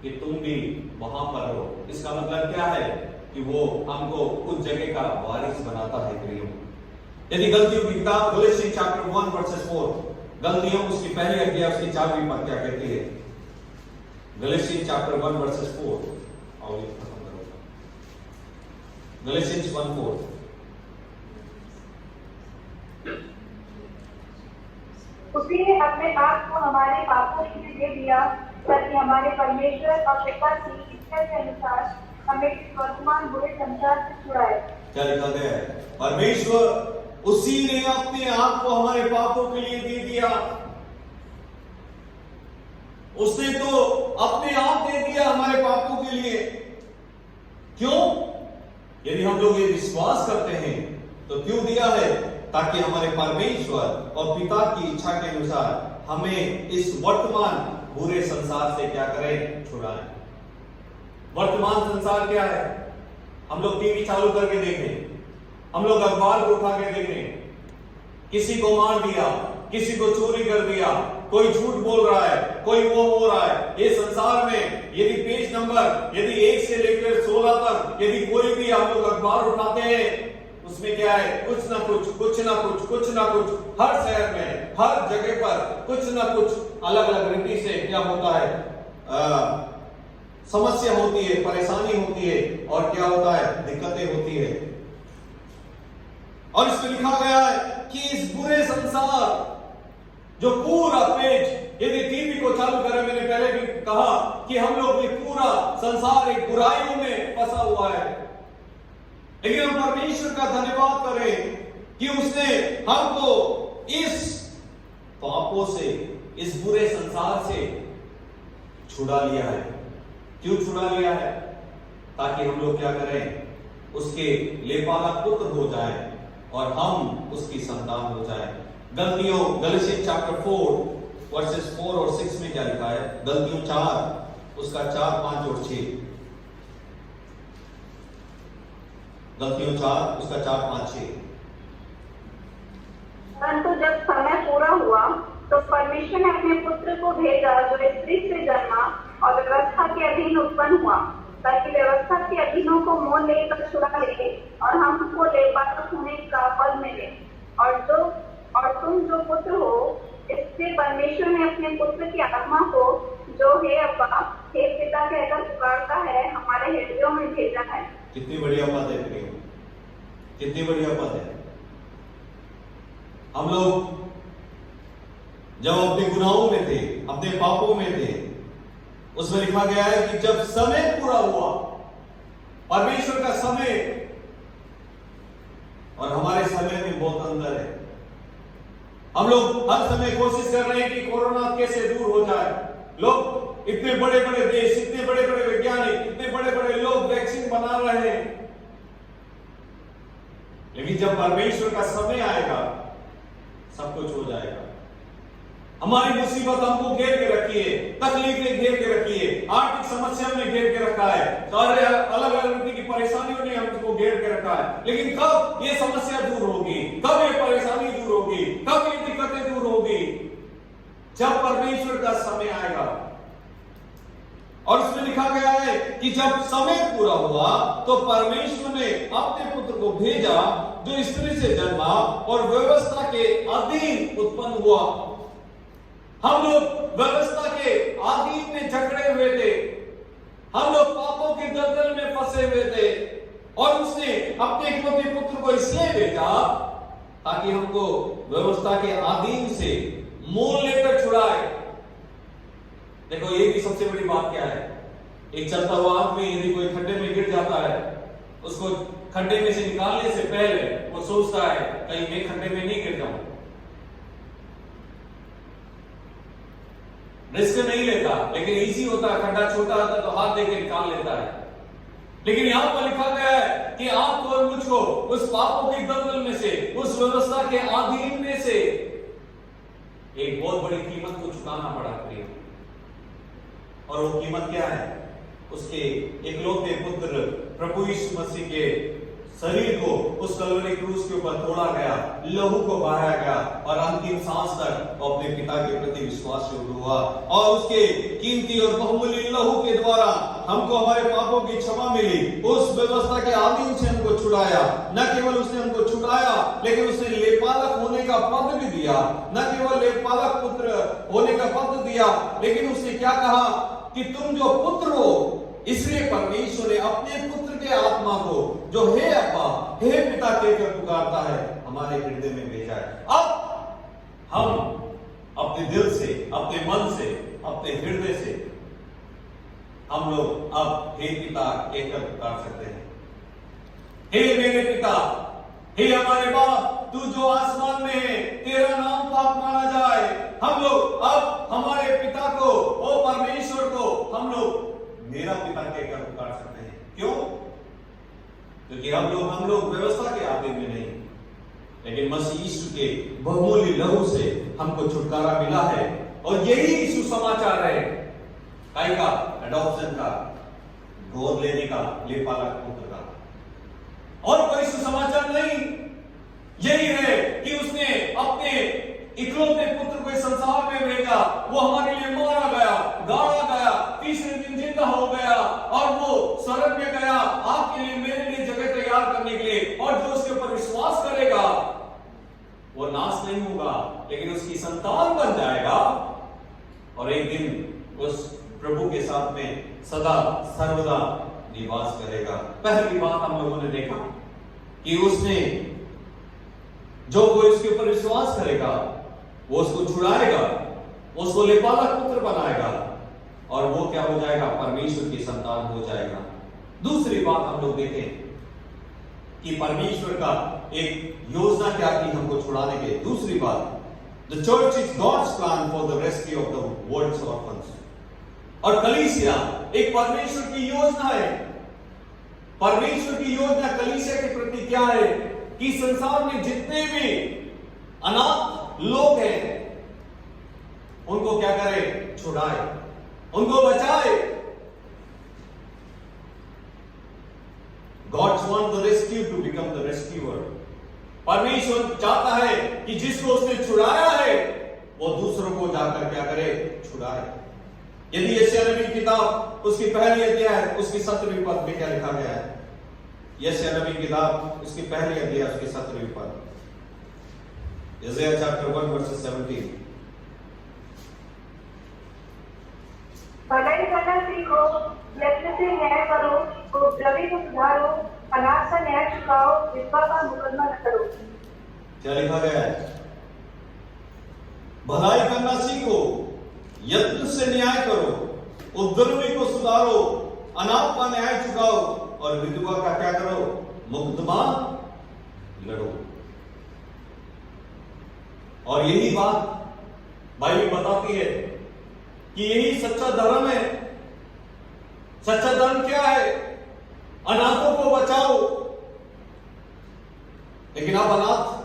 कि तुम भी वहां पर रहो। इसका मतलब क्या है कि वो हमको उस जगह का वारिस बनाता है प्रियो। यदि गलतियों की किताब गलातियन चैप्टर 1 वर्सेस 4, गलतियों उसकी पहली अध्याय उसकी 4वीं पद क्या कहती है? गलातियन चैप्टर 1 वर्सेस 4, और ये खत्म करो। गलातियन 1:4, उसी ने अपने आप को हमारे पापों के लिए दे दिया ताकि हमारे परमेश्वर और पिता की इच्छा के अनुसार हमें इस वर्तमान बुरे संसार से छुड़ाए। क्या लिखा गया है? परमेश्वर उसी ने अपने आप को हमारे पापों के लिए दे दिया। उसने तो अपने आप दे दिया हमारे पापों के लिए। क्यों? यदि हम लोग ये विश्वास करते हैं तो क्यों दिया है? ताकि हमारे परमेश्वर और पिता की इच्छा के अनुसार हमें इस वर्तमान बुरे संसार से क्या करें? छुड़ाएं। वर्तमान संसार क्या है? हम लोग टीवी चालू करके देखें, हम लोग अखबार को उठा के देखें, किसी को मार दिया, किसी को चोरी कर दिया, कोई झूठ बोल रहा है, कोई वो हो रहा है। ये संसार में यदि पेज नंबर यदि 1 से लेकर 16 तक यदि कोई भी हम लोग अखबार उठाते हैं, उसमें क्या है? कुछ ना कुछ, कुछ ना कुछ, कुछ ना कुछ, हर शहर में, हर जगह पर कुछ ना कुछ अलग अलग रीति से क्या होता है? समस्या होती है, परेशानी होती है, और क्या होता है? दिक्कतें होती है। और इसमें लिखा गया है कि इस बुरे संसार, जो पूरा पेज यदि टीवी को चालू करें, मैंने पहले भी कहा कि हम लोग ये पूरा संसार एक बुराइयों में फंसा हुआ है, लेकिन हम परमेश्वर का धन्यवाद करें कि उसने हमको इस पापों से, इस बुरे संसार से छुड़ा लिया है। क्यों छुड़ा लिया है? ताकि हम लोग क्या करें? उसके लेपाला पुत्र हो जाएं और हम उसकी संतान हो जाएं। गलातियन चैप्टर 4 वर्सेस 4 और 6 में क्या लिखा है? गलातियन 4 उसका 4, 5 और 6। गलातियन 4 उसका 4, 5, 6। परंतु जब समय पूरा हुआ तो परमेश्वर ने अपने पुत्र को भेजा जो स्त्री से जन्मा और व्यवस्था के अधीन उत्पन्न हुआ, ताकि व्यवस्था के अधीनों को मोल लेकर छुड़ा ले और हमको लेपात्र होने का फल मिले। और तुम जो पुत्र हो, इससे परमेश्वर ने अपने पुत्र की आत्मा को, जो हे अब्बा, हे पिता कहकर पुकारता है, हमारे हृदयों में भेजा है। कितनी बढ़िया बात है प्रियो, कितनी बढ़िया बात है। हम लोग जब अपने गुनाहों में थे, अपने पापों में थे, उसमें लिखा गया है कि जब समय पूरा हुआ, परमेश्वर का समय और हमारे समय में बहुत अंतर है। हम लोग हर समय कोशिश कर रहे हैं कि कोरोना कैसे दूर हो जाए। लोग इतने बड़े बड़े देश, इतने बड़े बड़े वैज्ञानिक, इतने बड़े बड़े लोग वैक्सीन बना रहे हैं, लेकिन जब परमेश्वर का समय आएगा सब कुछ हो जाएगा। हमारी मुसीबत हमको घेर के रखी है, तकलीफें घेर के रखी है, आर्थिक समस्या में घेर के रखा है, सारे अलग अलग की परेशानियों ने हमको घेर के रखा है। लेकिन कब ये समस्या दूर होगी, कब ये परेशानी दूर होगी, कब ये दिक्कतें दूर होगी? जब परमेश्वर का समय आएगा। और उसमें लिखा गया है कि जब समय पूरा हुआ तो परमेश्वर ने अपने पुत्र को भेजा जो स्त्री से जन्मा और व्यवस्था के अधीन उत्पन्न हुआ। हम लोग व्यवस्था के अधीन में जकड़े हुए थे, हम लोग पापों के दलदल में फंसे हुए थे, और उसने अपने इकलौते पुत्र को इसलिए भेजा ताकि हमको व्यवस्था के अधीन से मोल लेकर छुड़ाए। देखो, ये भी सबसे बड़ी बात क्या है? एक चलता हुआ आदमी यदि कोई खड्डे में गिर जाता है, उसको खड्डे में से निकालने से पहले वो सोचता है कहीं मैं खड्डे में नहीं गिर जाऊं, रिस्क नहीं लेता। लेकिन इजी होता है, खड्डा छोटा होता तो हाथ देके निकाल लेता है। लेकिन यहां पर लिखा गया है कि आपको और मुझको उस पापों के दलदल में से, उस व्यवस्था के अधीन में से एक बहुत बड़ी कीमत को चुकाना पड़ा प्रिय। और वो कीमत क्या है? उसके इकलौते पुत्र प्रभु यीशु मसीह के शरीर को उस कलवरी क्रूस के ऊपर तोड़ा गया, लहू को बहाया गया और अंतिम सांस तक वो अपने पिता के प्रति विश्वास योग्य हुआ और उसके कीमती और बहुमूल्य लहू के द्वारा हमको हमारे पापों की क्षमा मिली। उस व्यवस्था के अधीन से हमको छुड़ाया। न केवल उसने हमको छुड़ाया, लेकिन उसने लेपालक होने का पद भी दिया। न केवल लेपालक पुत्र होने का पद दिया, लेकिन उसने क्या कहा कि तुम जो पुत्र हो, इसलिए परमेश्वर ने अपने पुत्र के आत्मा को जो हे अब्बा, हे पिता कहकर पुकारता है, हमारे हृदय में भेजा है। अब हम अपने दिल से, अपने मन से, अपने हृदय से हम लोग अब हे पिता कहकर पुकार सकते हैं। हे मेरे पिता, हे हमारे बाप, तू जो आसमान में है, तेरा नाम पाक माना जाए। हम लोग अब हमारे पिता को, ओ परमेश्वर को हम लोग मेरा पिता कहकर पुकार सकते हैं। क्यों? क्योंकि हम लोग व्यवस्था के आधीन में नहीं, लेकिन मसीह यीशु के बहुमूल्य लहू से हमको छुटकारा मिला है। और यही सुसमाचार है काय का? एडॉप्शन का, गोद लेने का, लेपालक पुत्र का। और कोई सुसमाचार नहीं। यही है कि उसने अपने इकलौते पुत्र को इस संसार में भेजा। वो हमारे लिए मारा गया, गाड़ा गया, तीसरे दिन जिंदा हो गया और वो स्वर्ग में गया आपके लिए, मेरे लिए जगह तैयार करने के लिए। और जो उसके ऊपर विश्वास करेगा वो नाश नहीं होगा, लेकिन उसकी संतान बन जाएगा और एक दिन उस प्रभु के साथ में सदा सर्वदा निवास करेगा। पहली बात हम लोगों ने देखा कि उसने जो कोई उसके ऊपर विश्वास करेगा वो उसको छुड़ाएगा, उसको लेपालक पुत्र बनाएगा और वो क्या हो जाएगा? परमेश्वर की संतान हो जाएगा। दूसरी बात हम लोग देखें कि परमेश्वर का एक योजना क्या थी हमको छुड़ाने के। दूसरी बात, the church is God's plan for the rescue of the world's orphans. और कलीसिया एक परमेश्वर की योजना है। परमेश्वर की योजना कलीसिया के प्रति क्या है कि संसार में जितने भी अनाथ लोग हैं उनको क्या करे? छुड़ाए, उनको बचाए। God's want the rescue to become the rescuer. परमेश्वर चाहता है कि जिसको उसने छुड़ाया है वो दूसरों को जाकर क्या करे? छुड़ाए। यदि यशायाह नबी की किताब उसकी पहली अध्याय उसकी 17वीं पद में क्या लिखा गया है? यशायाह नबी की किताब उसकी पहली अध्याय उसकी 17वीं पद, Isaiah chapter 1 verses 17. भलाई करना सीखो, यत्न से न्याय करो, उपद्रवी को सुधारो, अनाथ का न्याय चुकाओ, विधवा का मुकदमा करो। क्या लिखा गया है? भलाई करना सीखो, यत्न से न्याय करो, उपद्रवी को सुधारो, अनाथ का न्याय चुकाओ और विधवा का क्या करो? मुकदमा लड़ो। और यही बात बाइबल बताती है कि यही सच्चा धर्म है। सच्चा धर्म क्या है? अनाथों को बचाओ। लेकिन अब अनाथ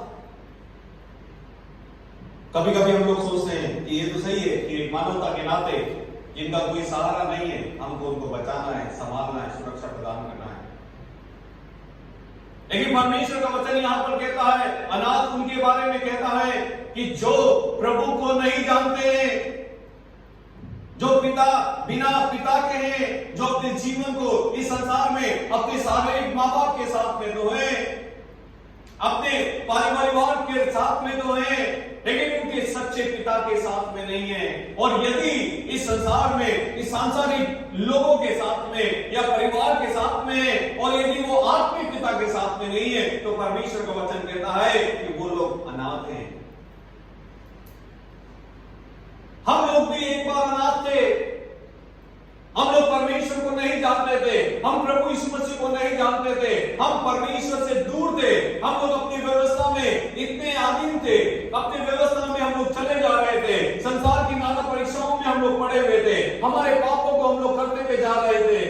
कभी कभी हम लोग सोचते हैं कि ये तो सही है कि मानवता के नाते जिनका कोई सहारा नहीं है हमको उनको बचाना है, संभालना है, सुरक्षा प्रदान करना है। लेकिन परमेश्वर का वचन यहां पर कहता है, अनाथ उनके बारे में कहता है कि जो प्रभु को नहीं जानते हैं, जो बिना पिता के हैं, जो अपने जीवन को इस संसार में अपने शारीरिक माँ बाप के साथ में तो है, अपने परिवार के साथ में तो है, लेकिन उनके सच्चे पिता के साथ में नहीं है। और यदि इस संसार में इस सांसारिक लोगों के साथ में या परिवार के साथ में और यदि वो आत्मिक पिता के साथ में नहीं है तो परमेश्वर का वचन कहता है कि वो लोग अनाथ हैं। हम लोग भी एक बार अनाथ थे। हम लोग परमेश्वर को नहीं जानते थे, हम प्रभु यीशु मसीह को नहीं जानते थे, हम परमेश्वर से दूर थे। हम लोग अपनी व्यवस्था में इतने आधीन थे, अपनी व्यवस्था में हम लोग चले जा रहे थे, संसार की नाना परीक्षाओं में हम लोग पड़े हुए थे, हमारे पापों को हम लोग करते हुए जा रहे थे।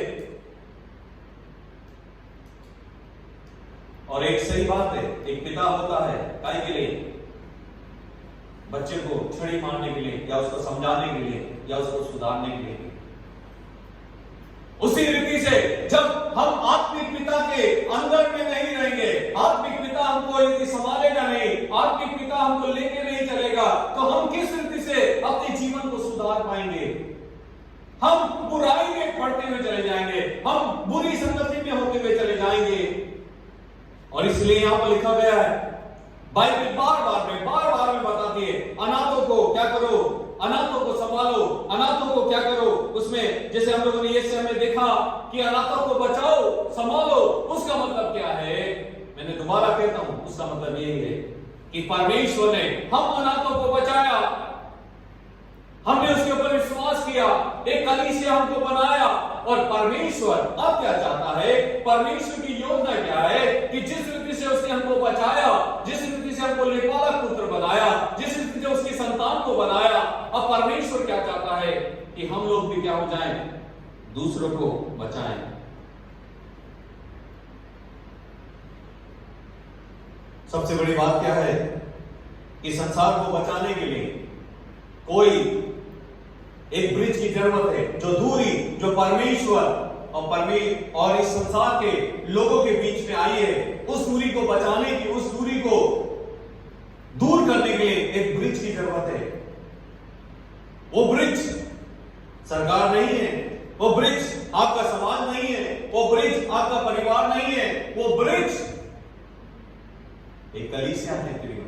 बच्चे को छड़ी मारने के लिए या उसको समझाने के लिए या उसको सुधारने के लिए। उसी रीति से जब हम आत्मिक पिता के अंदर में नहीं रहेंगे, आत्मिक पिता हमको यदि संभालेगा नहीं, आत्मिक पिता हमको लेके नहीं चलेगा, तो हम किस रीति से अपने जीवन को सुधार पाएंगे? हम बुराई में बढ़ते हुए चले जाएंगे, हम बुरी संगति में होते हुए चले जाएंगे। और इसलिए यहां पर लिखा गया है, बाइबल बार बार में बताती है, अनाथों को क्या करो, अनाथों को संभालो, अनाथों को क्या करो। उसमें जैसे हम लोगों ने ये समय में देखा कि अनाथों को बचाओ, संभालो, उसका मतलब क्या है? मैंने दोबारा कहता हूं, उसका मतलब यही है कि परमेश्वर ने हम अनाथों को बचाया, हमने उसके ऊपर विश्वास किया, एक कलीसिया हमको बनाया। और परमेश्वर अब क्या चाहता है? परमेश्वर की योजना क्या है कि जिस रीति से उसने हमको बचाया, जिस रीति से हमको लेपालक पुत्र बनाया, जिस रीति से उसकी संतान को बनाया, अब परमेश्वर क्या चाहता है कि हम लोग भी क्या हो जाएं? दूसरों को बचाएं। सबसे बड़ी बात क्या है कि संसार को बचाने के लिए कोई एक ब्रिज की जरूरत है, जो दूरी जो परमेश्वर और इस संसार के लोगों के बीच में आई है, उस दूरी को बचाने की, उस दूरी को दूर करने के लिए एक ब्रिज की जरूरत है। वो ब्रिज सरकार नहीं है, वो ब्रिज आपका समाज नहीं है, वो ब्रिज आपका परिवार नहीं है, वो ब्रिज एक कलीसिया है प्रियो।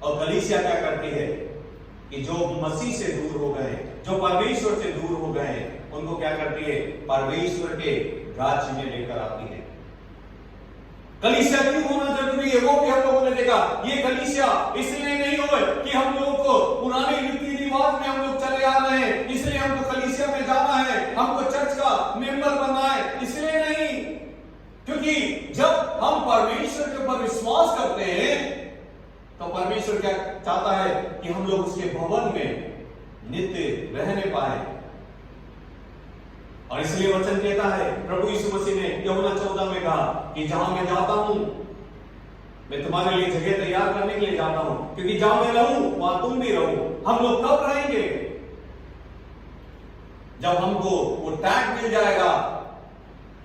और कलीसिया क्या करती है कि जो मसीह से दूर हो गए, जो परमेश्वर से दूर हो गए, उनको क्या करती है? परमेश्वर के राज्य में लेकर आती है। कलीसिया क्यों होना जरूरी है, वो भी हम लोगों ने देखा। ये कलीसिया इसलिए नहीं हो कि हम लोगों को पुराने रीति रिवाज में हम लोग चले आ रहे हैं, इसलिए हमको कलीसिया में जाना है, हमको चर्च का मेंबर बनना है, इसलिए नहीं। क्योंकि जब हम परमेश्वर के ऊपर विश्वास करते हैं तो परमेश्वर क्या चाहता है कि हम लोग उसके भवन में नित्य रहने पाए। और इसलिए वचन कहता है, प्रभु यीशु मसीह ने यूहन्ना 14 में कहा कि जहां मैं जाता हूं, मैं तुम्हारे लिए जगह तैयार करने के लिए जाता हूं, क्योंकि जहां मैं रहूं वहां तुम भी रहो। हम लोग कब रहेंगे? जब हमको वो टैग मिल जाएगा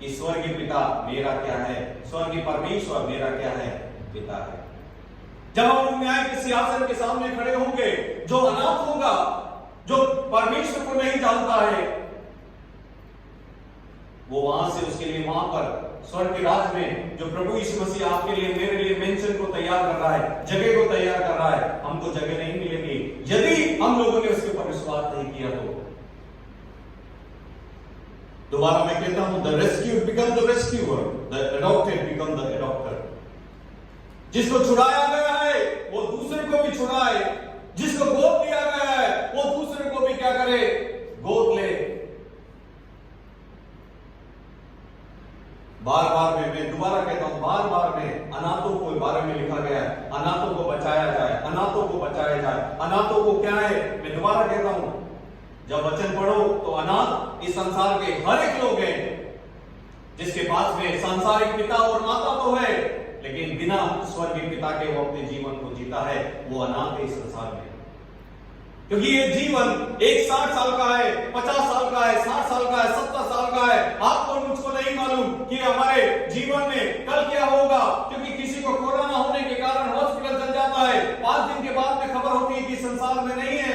कि स्वर्गीय पिता मेरा क्या है, स्वर्गीय परमेश्वर मेरा क्या है, पिता है। जब हम न्याय के सिंहासन के सामने खड़े होंगे, जो अनाथ होगा, जो परमेश्वर को नहीं जानता है, वो वहां से उसके लिए वहां पर स्वर्ग के राज में जो प्रभु यीशु मसीह आपके लिए, मेरे लिए मेंशन को तैयार कर रहा है, जगह को तैयार कर रहा है, हमको जगह नहीं मिलेगी यदि हम लोगों ने उसके ऊपर विश्वास नहीं किया। तो दोबारा मैं कहता हूं, the rescued become the rescuer, the adopted become the adopter. जिसको छुड़ाया गया है वो दूसरे को भी छुड़ाए, जिसको गोद दिया गया है वो दूसरे को भी क्या करे? गोद ले। बार बार में, मैं दोबारा कहता हूं, बार बार में अनाथों को बारे में लिखा गया है, अनाथों को बचाया जाए, अनाथों को बचाया जाए। अनाथों को क्या है? मैं दोबारा कहता हूं, जब वचन पढ़ो तो अनाथ इस संसार के हर एक लोग हैं जिसके पास में सांसारिक पिता और माता तो है, लेकिन बिना स्वर्गीय पिता के वो अपने जीवन को जीता है, वो अनाथ है इस संसार में। क्योंकि ये जीवन एक 60 साल का है, 50 साल का है, 60 साल का है, 70 साल का है। आपको मुझको नहीं मालूम कि हमारे जीवन में कल क्या होगा, क्योंकि किसी को कोरोना होने के कारण हॉस्पिटल चल जाता है, 5 दिन के बाद में खबर होती है कि संसार में नहीं है।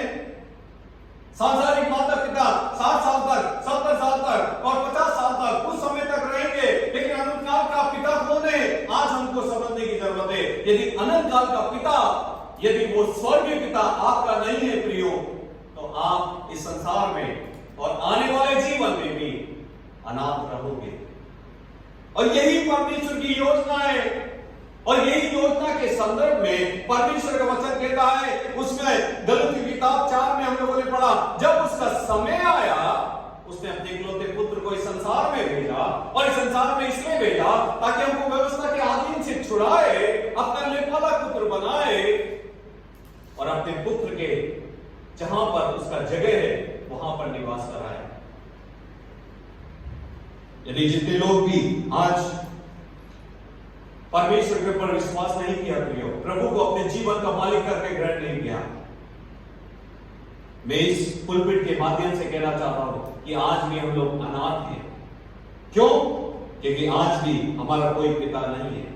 सांसारिक माता पिता 60 साल तक, 70 साल तक और 50 साल तक उस समय तक रहेंगे, लेकिन अनंत काल का पिता कौन है? आज हमको समझने की जरूरत है। यदि अनंत काल का पिता, यदि वो स्वर्गीय पिता आपका नहीं है प्रियो, तो आप इस संसार में और आने वाले जीवन में भी अनाथ रहोगे। और यही परमेश्वर की योजना है। और यही योजना के संदर्भ में परमेश्वर का वचन कहता है, उसमें गलती की किताब 4 में हम लोगों ने पढ़ा, जब उसका समय आया उसने अपने इकलौते पुत्र को इस संसार में भेजा। और इस संसार में इसलिए भेजा ताकि हमको व्यवस्था के अधीन से छुड़ाए, अपना लेपाला पुत्र बनाए और अपने पुत्र के जहां पर उसका जगह है वहां पर निवास कराए। यदि जितने लोग भी आज परमेश्वर के ऊपर विश्वास नहीं किया, प्रियो, प्रभु को अपने जीवन का मालिक करके ग्रहण नहीं किया, मैं इस पुलपिट के माध्यम से कहना चाहता हूं कि आज भी हम लोग अनाथ हैं। क्यों? क्योंकि आज भी हमारा कोई पिता नहीं है।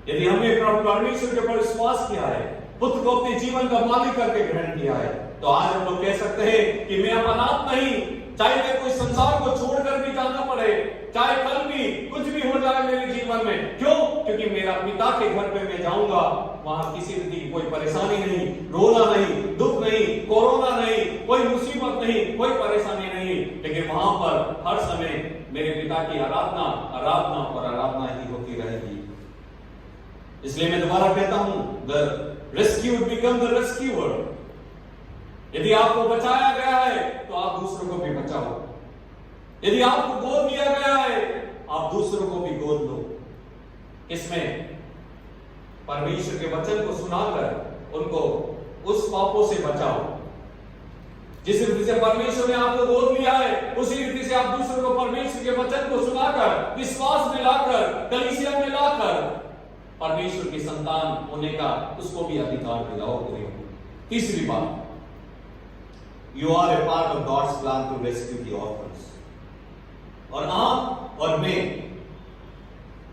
यदि हमने प्रभु परमेश्वर के ऊपर विश्वास किया है, पुत्र को अपने जीवन का मालिक करके ग्रहण किया है, तो आज हम लोग कह सकते हैं कि मैं अब अनाथ नहीं। चाहे मैं कोई संसार को छोड़कर भी जाना पड़े, चाहे कल भी कुछ भी हो जाए मेरे जीवन में, क्यों? क्योंकि मेरा पिता के घर पे मैं जाऊंगा, वहां किसी रीति की कोई परेशानी नहीं, रोना नहीं, दुख नहीं, कोरोना नहीं, कोई मुसीबत नहीं, कोई परेशानी नहीं, लेकिन वहां पर हर समय मेरे पिता की आराधना आराधना और आराधना ही होती रहेगी। इसलिए मैं दोबारा कहता हूं, the rescued become the rescuer. यदि आपको बचाया गया है तो आप दूसरों को भी बचाओ। यदि आपको गोद लिया गया है, आप दूसरों को भी गोद लो। इसमें परमेश्वर के वचन को सुनाकर उनको उस पापों से बचाओ। जिस रीति से परमेश्वर ने आपको गोद लिया है, उसी रीति से आप दूसरों को परमेश्वर के वचन को सुनाकर, विश्वास में लाकर, कलीसिया में लाकर परमेश्वर की संतान होने का उसको भी अधिकार दिलाओ। तीसरी बात, You are a part of God's plan to rescue the orphans. और आप और मैं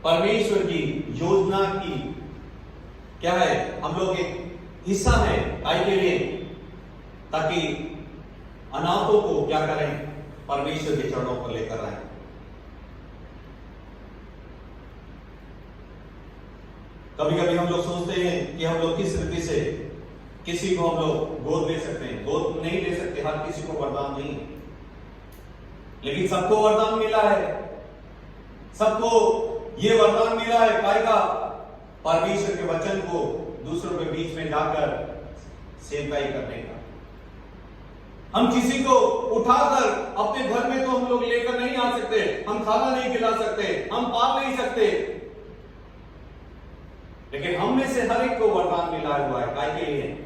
परमेश्वर की योजना की क्या है, हम लोग एक हिस्सा है काय के लिए, ताकि अनाथों को क्या करें, परमेश्वर के चरणों पर लेकर आए। कभी कभी हम लोग सोचते हैं कि हम लोग किस रीति से किसी को हम लोग गोद ले सकते हैं। गोद नहीं ले सकते, हर किसी को वरदान नहीं, लेकिन सबको वरदान मिला है। सबको ये वरदान मिला है काय का, परमेश्वर के वचन को दूसरों के बीच में जाकर सेवकाई करने का। हम किसी को उठाकर अपने घर में तो हम लोग लेकर नहीं आ सकते, हम खाना नहीं खिला सकते, हम पाल नहीं सकते, लेकिन हम में से हर एक को वरदान मिला हुआ है। काय के लिए?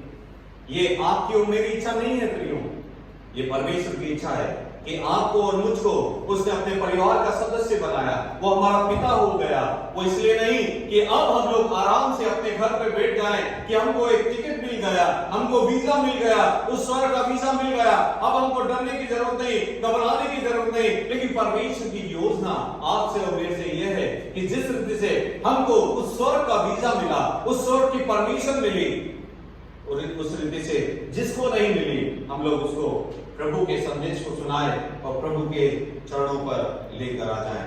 ये आपकी और मेरी इच्छा नहीं है प्रियो, ये परमेश्वर की इच्छा है कि आपको और मुझको उसने अपने परिवार का सदस्य बनाया, वो हमारा पिता हो गया। वो इसलिए नहीं कि अब हम लोग आराम से अपने घर पे बैठ जाएं, कि हमको एक टिकट मिल गया, हमको वीजा मिल गया, उस स्वर्ग का वीजा मिल गया, अब हमको डरने की जरूरत नहीं, घबराने की जरूरत नहीं। लेकिन परमेश्वर की योजना आपसे और मेरे से यह है कि जिस रीति से हमको उस स्वर्ग का वीजा मिला, उस स्वर्ग की परमिशन मिली, और उस रीति से जिसको नहीं मिली, हम लोग उसको प्रभु के संदेश को सुनाए और प्रभु के चरणों पर लेकर आ जाएं।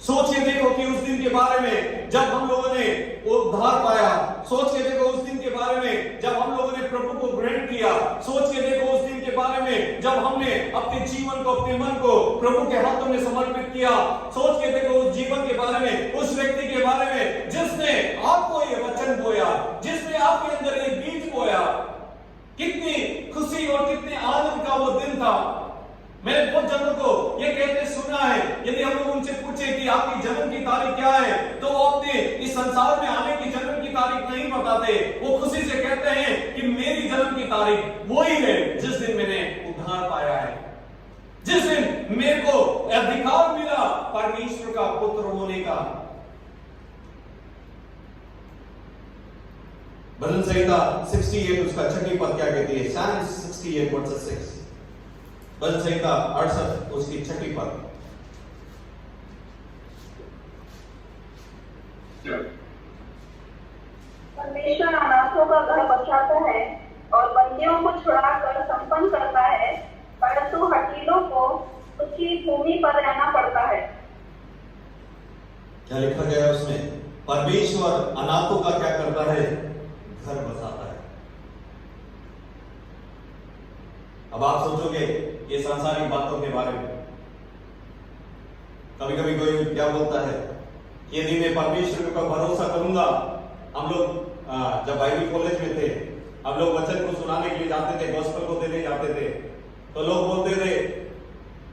सोच के देखो कि उस दिन के बारे में जब हम लोगों ने उद्धार पाया, सोच के देखो उस दिन के बारे में जब हम लोगों ने प्रभु को ग्रहण किया, सोच के देखो उस दिन के बारे में जब हमने अपने जीवन को, अपने मन को प्रभु के हाथों में समर्पित किया। सोच के देखो उस जीवन के बारे में, उस व्यक्ति के बारे में जिसने आपको ये वचन बोया, जिसने आपके अंदर ये बीज बोया। कितनी खुशी और कितने आनंद का वो दिन था। मैंने बहुत जनों को ये कहते सुना है, यदि हम लोग उनसे पूछे कि आपकी जन्म की तारीख क्या है, तो वो अपने इस संसार में आने की जन्म की तारीख नहीं बताते। वो खुशी से कहते हैं कि मेरी जन्म की तारीख वही है जिस दिन मैंने उद्धार पाया है, जिस दिन मेरे को अधिकार मिला परमेश्वर का पुत्र होने का। भजन संहिता 68 उसका 6 पद क्या कहती है? Psalm 68 verse 6। भजन संहिता 68 उसकी 6 पद। परमेश्वर अनाथों का घर बसाता है और बंदियों को छुड़ाकर संपन्न करता है, परंतु हठीलों को उसकी भूमि पर रहना पड़ता है। क्या लिखा गया है उसमें? परमेश्वर अनाथों का क्या करता है? घर बसाता है। अब आप सोचोगे ये सांसारिक बातों के बारे में। कभी कभी कोई क्या बोलता है, यदि मैं परमेश्वर पर भरोसा करूंगा। हम लोग जब बाइबल कॉलेज में थे, हम लोग वचन को सुनाने के लिए जाते थे, गॉस्पेल को देने जाते थे, तो लोग बोलते थे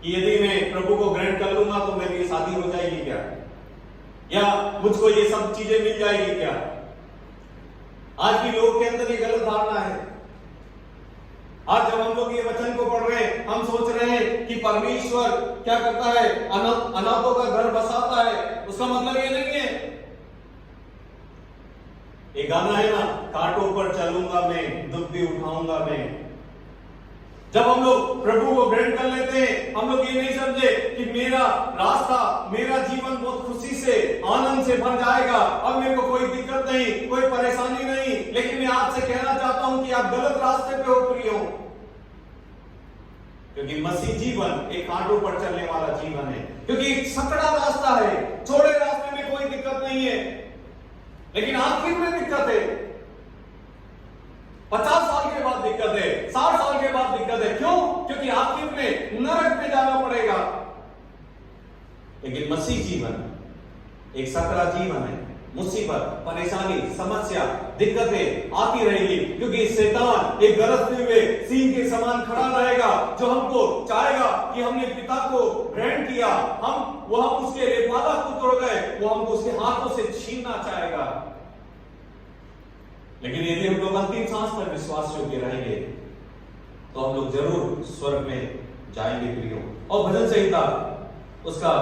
कि यदि मैं प्रभु को ग्रहण कर लूंगा तो मेरी शादी हो जाएगी क्या, या मुझको ये सब चीजें मिल जाएगी क्या। आज भी लोगों के अंदर ये गलत धारणा है। आज जब हम लोग ये वचन को पढ़ रहे हैं, हम सोच रहे हैं कि परमेश्वर क्या करता है? अनाथों का घर बसाता है। उसका मतलब ये नहीं है। एक गाना है ना, कांटों पर चलूंगा मैं, दुख भी उठाऊंगा मैं, जब हम लोग प्रभु को ग्रहण कर लेते हैं, हम लोग ये नहीं समझे कि मेरा रास्ता, मेरा जीवन बहुत खुशी से, आनंद से भर जाएगा, अब मेरे को कोई दिक्कत नहीं, कोई परेशानी नहीं। लेकिन मैं आपसे कहना चाहता हूं कि आप गलत रास्ते पे हो प्रियो, क्योंकि मसीह जीवन एक कांटों पर चलने वाला जीवन है, क्योंकि एक सकड़ा रास्ता है। चौड़े रास्ते में कोई दिक्कत नहीं है, लेकिन आखिर में दिक्कत है। 50 साल के बाद दिक्कत है, 60 साल के बाद दिक्कत है। क्यों? क्योंकि आखिर में नरक में जाना पड़ेगा। लेकिन मसीह जीवन एक सकरा जीवन है। मुसीबत, परेशानी, समस्या, दिक्कतें आती रहेगी, क्योंकि शैतान एक गरजते हुए सिंह के समान खड़ा रहेगा, जो हमको चाहेगा कि हमने पिता को ग्रहण किया, हम उसके लिए पाला पुत्र हो गए, वो हमको उसके हाथों से छीनना चाहेगा। लेकिन यदि हम लोग अंतिम सांस पर विश्वास योग्य रहेंगे, तो हम लोग जरूर स्वर्ग में जाएंगे प्रियो। और भजन संहिता उसका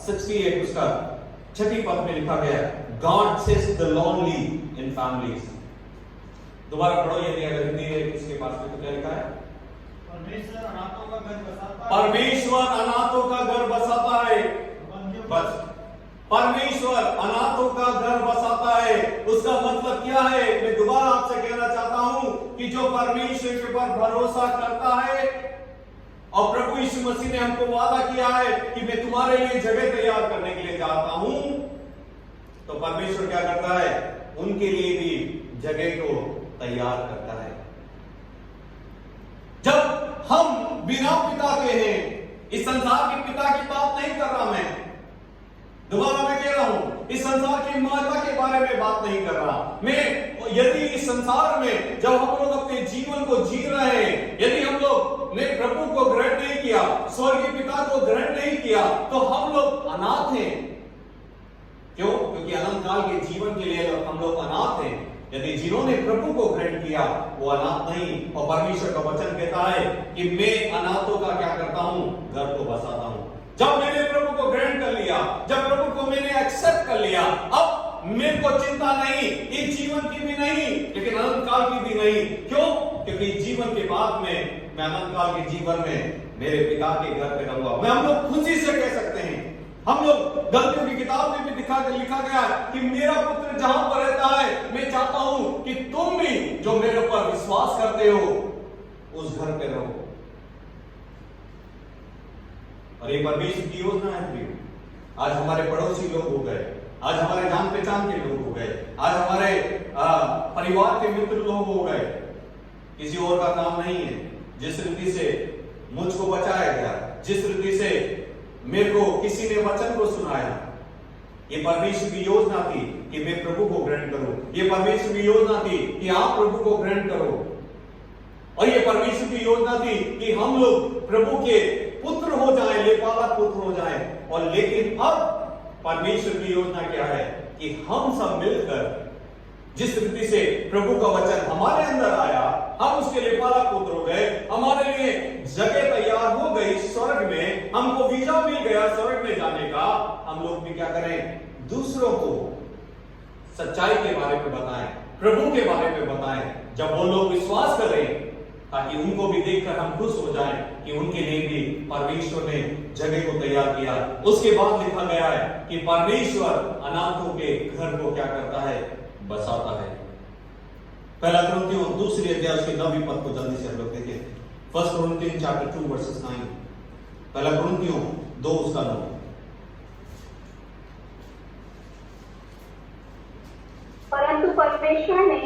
68 उसका 6 पद में लिखा गया, God says the lonely in families। दोबारा पढ़ो, यदि अगर हिंदी है किसके पास में, तो क्या लिखा है? परमेश्वर अनाथों का घर बसाता है। परमेश्वर अनाथों का घर बसाता है। बस, परमेश्वर अनाथों का घर बसाता है। उसका मतलब क्या है? मैं दोबारा आपसे कहना चाहता हूं कि जो परमेश्वर के ऊपर भरोसा करता है, और प्रभु यीशु मसीह ने हमको वादा किया है कि मैं तुम्हारे लिए जगह तैयार करने के लिए जाता हूं, तो परमेश्वर क्या करता है? उनके लिए भी जगह को तैयार करता है। जब हम बिना पिता के हैं, इस संसार के पिता की बात नहीं कर रहा मैं, दोबारा मैं कह रहा हूं, इस संसार की माता के बारे में बात नहीं कर रहा मैं। यदि इस संसार में जब हम लोग अपने जीवन को जी रहे हैं, यदि हम लोग ने प्रभु को ग्रहण नहीं किया, स्वर्गीय पिता को ग्रहण नहीं किया, तो हम लोग अनाथ हैं। क्यों? क्योंकि अनंत काल के जीवन के लिए हम लोग अनाथ हैं। यदि जिन्होंने प्रभु को ग्रहण किया वो अनाथ नहीं। और परमेश्वर का वचन कहता है कि मैं अनाथों का क्या करता हूं? घर को बसाता हूं। जब मैंने प्रभु को ग्रहण कर लिया, जब प्रभु को मैंने एक्सेप्ट कर लिया, अब मेरे को चिंता नहीं, इस जीवन की भी नहीं, लेकिन अनंत काल की भी नहीं। क्यों? क्योंकि जीवन के बाद में मैं अनंत काल के जीवन में मेरे पिता के घर पे रहूंगा। मैं हम लोग खुशी से कह सकते हैं, हम लोग गलतियों की किताब में भी लिखा गया कि मेरा पुत्र जहां पर रहता है, मैं चाहता हूं कि तुम भी जो मेरे ऊपर विश्वास करते हो उस घर पे रहो। और ये परमेश्वर की योजना है प्रियो। आज हमारे पड़ोसी लोग हो गए, आज हमारे जान पहचान के लोग हो गए, आज हमारे परिवार के मित्र लोग हो गए। किसी और का काम नहीं है। जिस रीति से मुझको बचाया गया, जिस रीति से मेरे को किसी ने वचन को सुनाया, ये परमेश्वर की योजना थी कि मैं प्रभु को ग्रहण करूं। ये परमेश्वर की योजना थी कि आप प्रभु को ग्रहण करो। और ये परमेश्वर की योजना थी कि हम लोग प्रभु के पुत्र हो जाएं, लेपाला पुत्र हो जाएं। और लेकिन अब परमेश्वर की योजना क्या है कि हम सब मिलकर जिस रीति से प्रभु का वचन हमारे अंदर आया, हम उसके लेपाला पुत्र हो गए, हमारे लिए जगह तैयार हो गई स्वर्ग में, हमको वीजा मिल गया स्वर्ग में जाने का। हम लोग भी क्या करें? दूसरों को सच्चाई के बारे में बताएं, प्रभु के बारे में बताएं। जब वो लोग विश्वास करें, ताकि उनको भी देखकर हम खुश हो जाएं कि उनके लिए भी परमेश्वर ने जगह को तैयार किया। उसके बाद लिखा गया है कि परमेश्वर अनाथों के घर को क्या करता है? बसाता है। पहला कुरिन्थियों 2 अध्याय उसके 9 पद को जल्दी से हम लोग देखें। 1 Corinthians chapter 2 verses 9। पहला कुरिन्थियों 2 उसका 9। परंतु परमेश्वर ने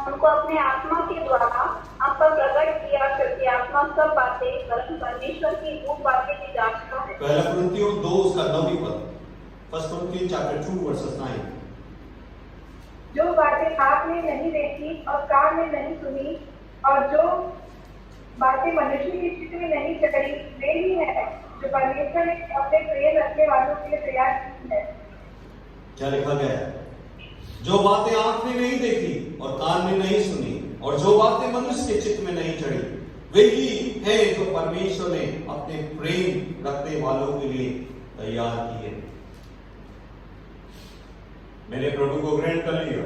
उनको अपने आत्मा के द्वारा आप पर प्रकट किया, क्योंकि आत्मा सब बातें परमेश्वर की गुप्त बातें की जांचता है। पहला कुरिन्थियों 2 उसका 9 पद। 1 Corinthians chapter 2 verses 9। जो बातें आपने नहीं देखी और कान में नहीं सुनी, और जो बातें मनुष्य के चित्त में नहीं चढ़ी, वे ही है जो परमेश्वर ने अपने प्रिय रखने वालों के लिए तैयार की है। क्या लिखा गया है? जो बातें आंख ने नहीं देखी और कान में नहीं सुनी, और जो बातें मनुष्य के चित्त में नहीं चढ़ी, वे ही है जो परमेश्वर ने अपने प्रेम रखने वालों के लिए तैयार की है। मैंने प्रभु को ग्रहण कर लिया,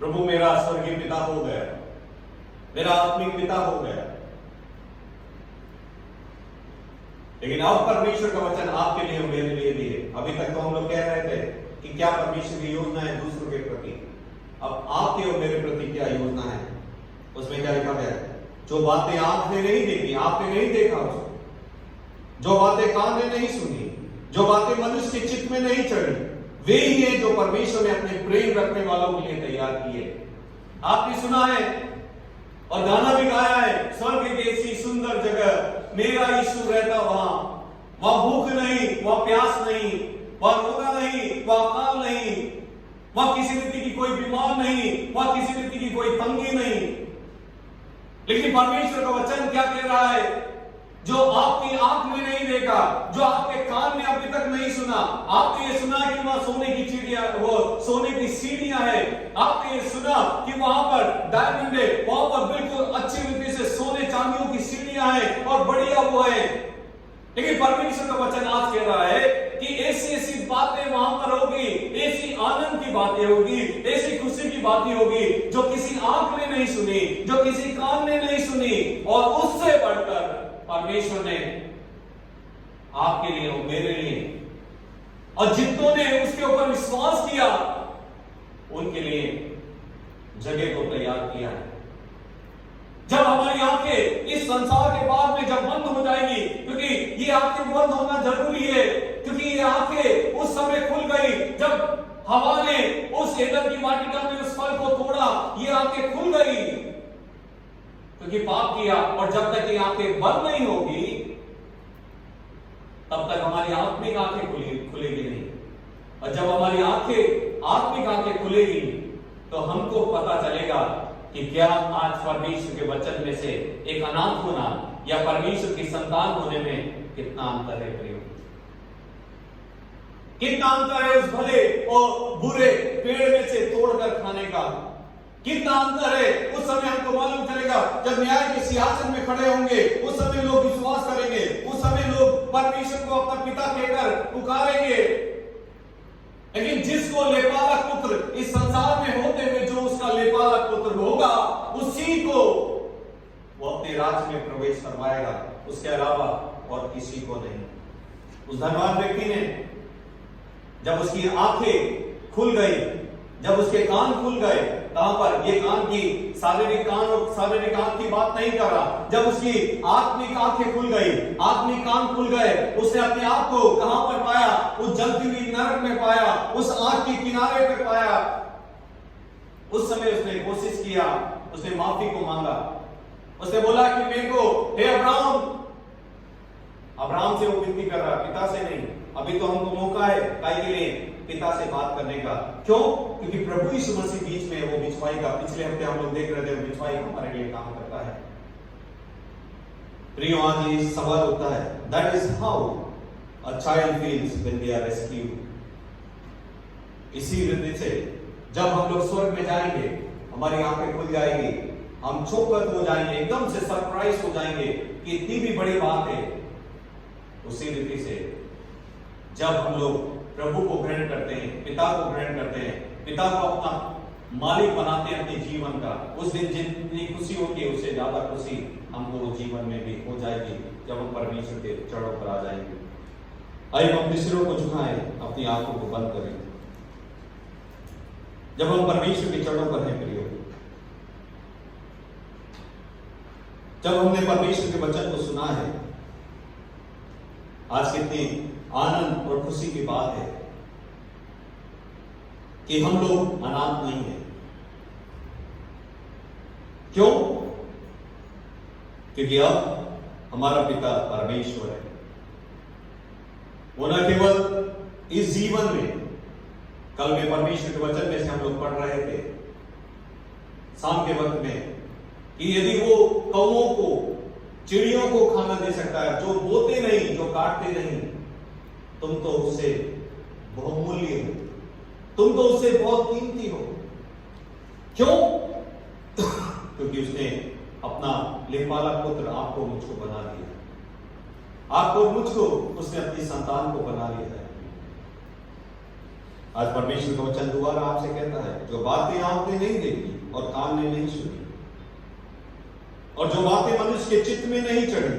प्रभु मेरा स्वर्गीय पिता हो गया, मेरा आत्मिक पिता हो गया, लेकिन अब परमेश्वर का वचन आपके लिए और मेरे लिए भी है। अभी तक तो हम लोग कह रहे थे कि क्या परमेश्वर की योजना है दूसरों के प्रति, अब आपके और मेरे प्रति क्या योजना है। उसमें क्या लिखा गया है? जो बातें आपने नहीं देखी, आपने नहीं देखा उसको, जो बातें कान ने नहीं सुनी, जो बातें मनुष्य के चित्त में नहीं चढ़ी, वे ही है जो परमेश्वर ने अपने प्रेम रखने वालों के लिए तैयार किए। आपने सुना है और गाना भी गाया है, स्वर्ग की ऐसी सुंदर जगह मेरा यीशु रहता वहां भूख नहीं, वहां प्यास नहीं, वहां रोना नहीं, वहां अकाल नहीं, वहां किसी रीति की कोई बीमार नहीं, वहां किसी रीति की कोई तंगी नहीं। लेकिन परमेश्वर का वचन क्या कह रहा है? जो आपकी आंख में नहीं देखा, जो आपके कान में अभी तक नहीं सुना, आपने ये सुना कि वहां सोने की चिड़िया, वो सोने की सीढ़ियां है, आपने ये सुना कि वहां पर डायमंड है, वहां पर बिल्कुल अच्छी रीति से सोने चांदियों की सीढ़ियां हैं और बढ़िया वो है। लेकिन परमेश्वर का वचन आज कह रहा है कि ऐसी ऐसी बातें वहां पर होगी, ऐसी आनंद की बातें होगी, ऐसी खुशी की बातें होगी जो किसी आंख ने नहीं सुनी, जो किसी कान ने नहीं सुनी। और उससे बढ़कर परमेश्वर ने आपके लिए और मेरे लिए और जितनों ने उसके ऊपर विश्वास किया उनके लिए जगह को तैयार किया है। जब हमारी आंखें इस संसार के बाद में जब बंद हो जाएगी, क्योंकि ये आंखें बंद होना जरूरी है, क्योंकि ये आंखें उस समय खुल गई जब हवा ने उस एदन की वाटिका में उस फल को तोड़ा, ये आंखें खुल गई क्योंकि पाप किया। और जब तक ये आंखें बंद नहीं होगी तब तक हमारी आत्मिक आंखें खुलेगी नहीं। और जब हमारी आत्मिक आंखें खुलेगी तो हमको पता चलेगा कि क्या आज परमेश्वर के वचन में से एक अनाथ होना या परमेश्वर की संतान होने में कितना अंतर है प्रियो, कितना अंतर है उस भले और बुरे पेड़ में से तोड़कर खाने का, कितना अंतर है। उस समय हमको मालूम चलेगा जब न्याय के सिंहासन में खड़े होंगे, उस समय लोग विश्वास करेंगे, उस समय लोग परमेश्वर को अपना पिता कहकर पुकारेंगे। लेकिन जिसको लेपालक पुत्र इस संसार में होते हुए जो उसका लेपालक पुत्र होगा, उसी को वो अपने राज्य में प्रवेश करवाएगा, उसके अलावा और किसी को नहीं। उस धनवान व्यक्ति ने जब उसकी आंखें खुल गई, जब उसके कान खुल गए, कहां पर? ये कान की शारीरिक कान और शारीरिक आंख की बात नहीं कर रहा। जब उसकी आत्मिक आंखें खुल गई, आत्मिक कान खुल गए, उसने अपने आप को कहां पर पाया? उस जलती हुई नरक में पाया, उस आग के किनारे पे पाया। उस समय उसने कोशिश किया, उसने माफी को मांगा, उसने बोला कि मेरे को हे अब्राहम से वो विनती कर रहा, पिता से नहीं। अभी तो हमको मौका है काहे के लिए? पिता से बात करने का। क्यों? क्योंकि प्रभु यीशु मसीह बीच में वो बिछवाई का, पिछले हफ्ते हम लोग देख रहे थे, बिछवाई हमारे लिए काम करता है। प्रियो, आज ये सवाल होता है, that is how a child feels when they are rescued. इसी रीति से जब हम लोग स्वर्ग में जाएंगे, हमारी आंखें खुल जाएंगी, हम चौकस हो जाएंगे, एकदम से सरप्राइज हो जाएंगे कि इतनी भी बड़ी बात है। उसी रीति से जब हम लोग प्रभु को ग्रहण करते हैं, पिता को ग्रहण करते हैं, पिता को अपना मालिक बनाते हैं अपने जीवन का, उस दिन जितनी खुशी होती है उससे ज्यादा खुशी हमको जीवन में भी हो जाएगी जब हम परमेश्वर के चरणों पर आ जाएंगे। आइए हम अपने सिरों को झुकाएं, अपनी आंखों को बंद करें। जब हम परमेश्वर के चरणों पर हैं प्रियो, जब हमने परमेश्वर के वचन को सुना है, आज कितनी आनंद और खुशी की बात है कि हम लोग अनाथ नहीं हैं। क्यों? क्योंकि अब हमारा पिता परमेश्वर है। वो न केवल इस जीवन में, कल में परमेश्वर के वचन में से हम लोग पढ़ रहे थे शाम के वक्त में कि यदि वो कौओं को, चिड़ियों को खाना दे सकता है, जो बोते नहीं, जो काटते नहीं, तुम तो उससे बहुमूल्य हो, तुम तो उससे बहुत कीमती हो। क्यों? क्योंकि उसने अपना लेपालक पुत्र आपको मुझको बना दिया, आपको मुझको उसने अपनी संतान को बना लिया है। आज परमेश्वर का वचन दोबारा आपसे कहता है, जो बातें आपने नहीं देखी और कान ने नहीं सुनी, और जो बातें मनुष्य के चित्त में नहीं चढ़ी,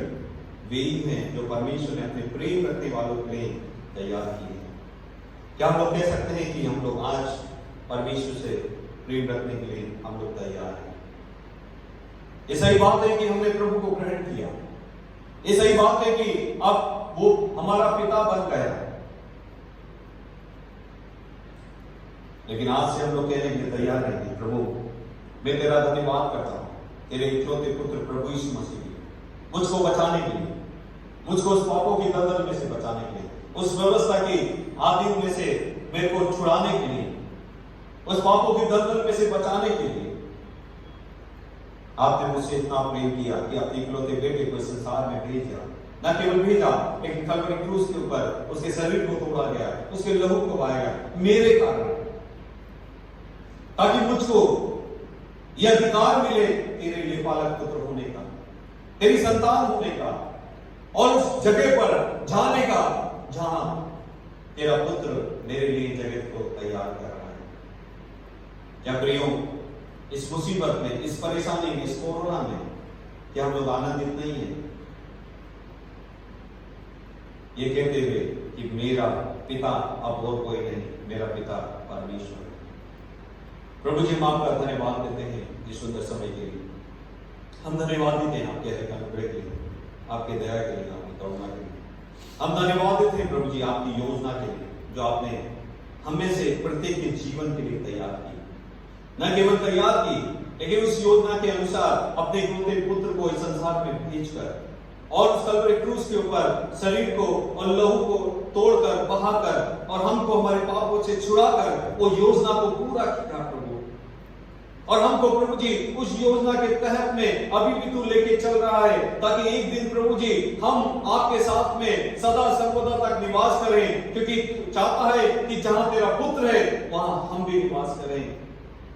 वे ही हैं जो परमेश्वर ने अपने प्रेम रखने वालों के लिए तैयार किए हैं। क्या हम लोग कह सकते हैं कि हम लोग आज परमेश्वर से प्रेम रखने के लिए हम लोग तैयार हैं? ये सही बात है कि हमने प्रभु को ग्रहण किया, ये सही बात है कि अब वो हमारा पिता बन गया, लेकिन आज से हम लोग कहने के लिए तैयार रहेंगे, प्रभु मैं तेरा धन्यवाद करता हूं तेरे इकलौते पुत्र प्रभु यीशु मसीह के लिए, मुझको बचाने के लिए, मुझको उस पापों की दलदल में से बचाने के लिए, उस व्यवस्था की आदि में से मेरे को छुड़ाने के लिए, उस पापों की दलदल में से बचाने के लिए आपने मुझसे इतना प्रेम किया कि अपने इकलौते बेटे को संसार में भेजा। न केवल भेजा, लेकिन कलवरी क्रूस के ऊपर उसके शरीर को तोड़ा गया, उसके लहू को बहाया गया मेरे कारण, ताकि मुझको यह अधिकार मिले तेरे लिए पालक पुत्र होने का, तेरी संतान होने का, और उस जगह पर जाने का जहां तेरा पुत्र मेरे लिए जगत को तैयार कर रहा है। क्या प्रियो, इस मुसीबत में, इस परेशानी में, इस कोरोना में क्या हम लोग आनंदित नहीं है? ये कहते हुए कि मेरा पिता अब और कोई नहीं, मेरा पिता परमेश्वर है। प्रभु जी हम आपका धन्यवाद देते हैं इस सुंदर समय के लिए। हम धन्यवाद देते हैं आपके अनुग्रह के लिए, आपके दया के लिए, आपकी करुणा के लिए। हम धन्यवाद देते हैं प्रभु जी आपकी योजना के लिए, जो आपने हमें से प्रत्येक के जीवन के लिए तैयार की। न केवल तैयार की, लेकिन उस योजना के अनुसार अपने इकलौते पुत्र को इस संसार में भेजकर और उस कलवरी क्रूस के ऊपर शरीर को और लहू को तोड़कर, बहाकर और हमको हमारे पापों से छुड़ाकर वो योजना को पूरा किया प्रभु। और हमको प्रभु जी उस योजना के तहत में अभी भी तू लेके चल रहा है, ताकि एक दिन प्रभु जी हम आपके साथ में सदा सर्वदा तक निवास करें, क्योंकि चाहता है कि जहां तेरा पुत्र है वहां हम भी निवास करें।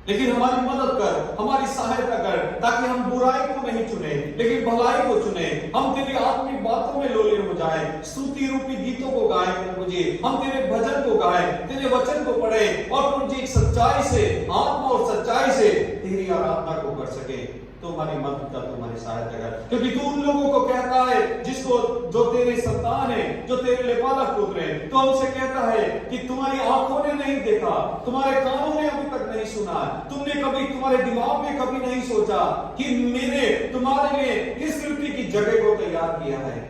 लेकिन हमारी मदद कर, हमारी सहायता कर, ताकि हम बुराई को नहीं चुने लेकिन भलाई को चुने। हम तेरी आत्मिक बातों में लोले हो जाएं, स्तुति रूपी गीतों को गाएं प्रभु जी, हम तेरे भजन को गाएं, तेरे वचन को पढ़ें और प्रभु जी एक सच्चाई से, आत्मा और सच्चाई से तेरी आराधना को कर सके। तो हमारी मदद कर, तुम्हारी सहायता कर, क्योंकि तू उन लोगों को कहता है जिसको जो तेरे संतान है, जो तेरे लिए पालक पुत्र है, तो हमसे कहता है कि तुम्हारी आंखों ने नहीं देखा, तुम्हारे कानों ने अभी तक नहीं सुना, तुमने कभी, तुम्हारे दिमाग में कभी नहीं सोचा कि मैंने तुम्हारे लिए इस पृथ्वी की जगह को तैयार किया है।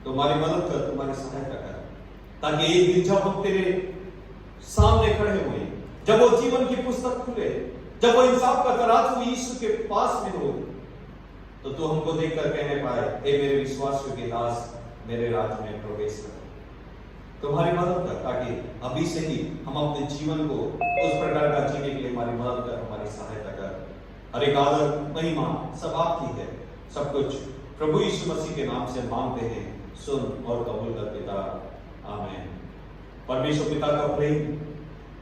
तुम्हारी मदद कर, तुम्हारी सहायता कर, ताकि एक दिन जब हम तेरे सामने खड़े हुए, जब वो जीवन की पुस्तक खुले, जब वो इंसाफ का तराजू यीशु के पास में हो, तो तू हमको देखकर कहने पाए, ए मेरे विश्वास के दास, मेरे राज्य में प्रवेश कर। तुम्हारी मदद कर, ताकि अभी से ही हम अपने जीवन को उस प्रकार का जीने के लिए हमारी मदद कर, हमारी सहायता कर। हर एक आदर, महिमा सब आपकी है। सब कुछ प्रभु यीशु मसीह के नाम से मांगते हैं, सुन और कबूल कर पिता, आमीन। परमेश्वर पिता का प्रेम,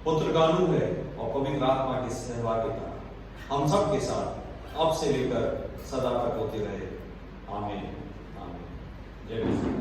पुत्र का अनुग्रह और पवित्र आत्मा की सहभागिता हम सब के साथ अब से लेकर सदा तक होती रहे। आमीन, आमीन। जय मसीह।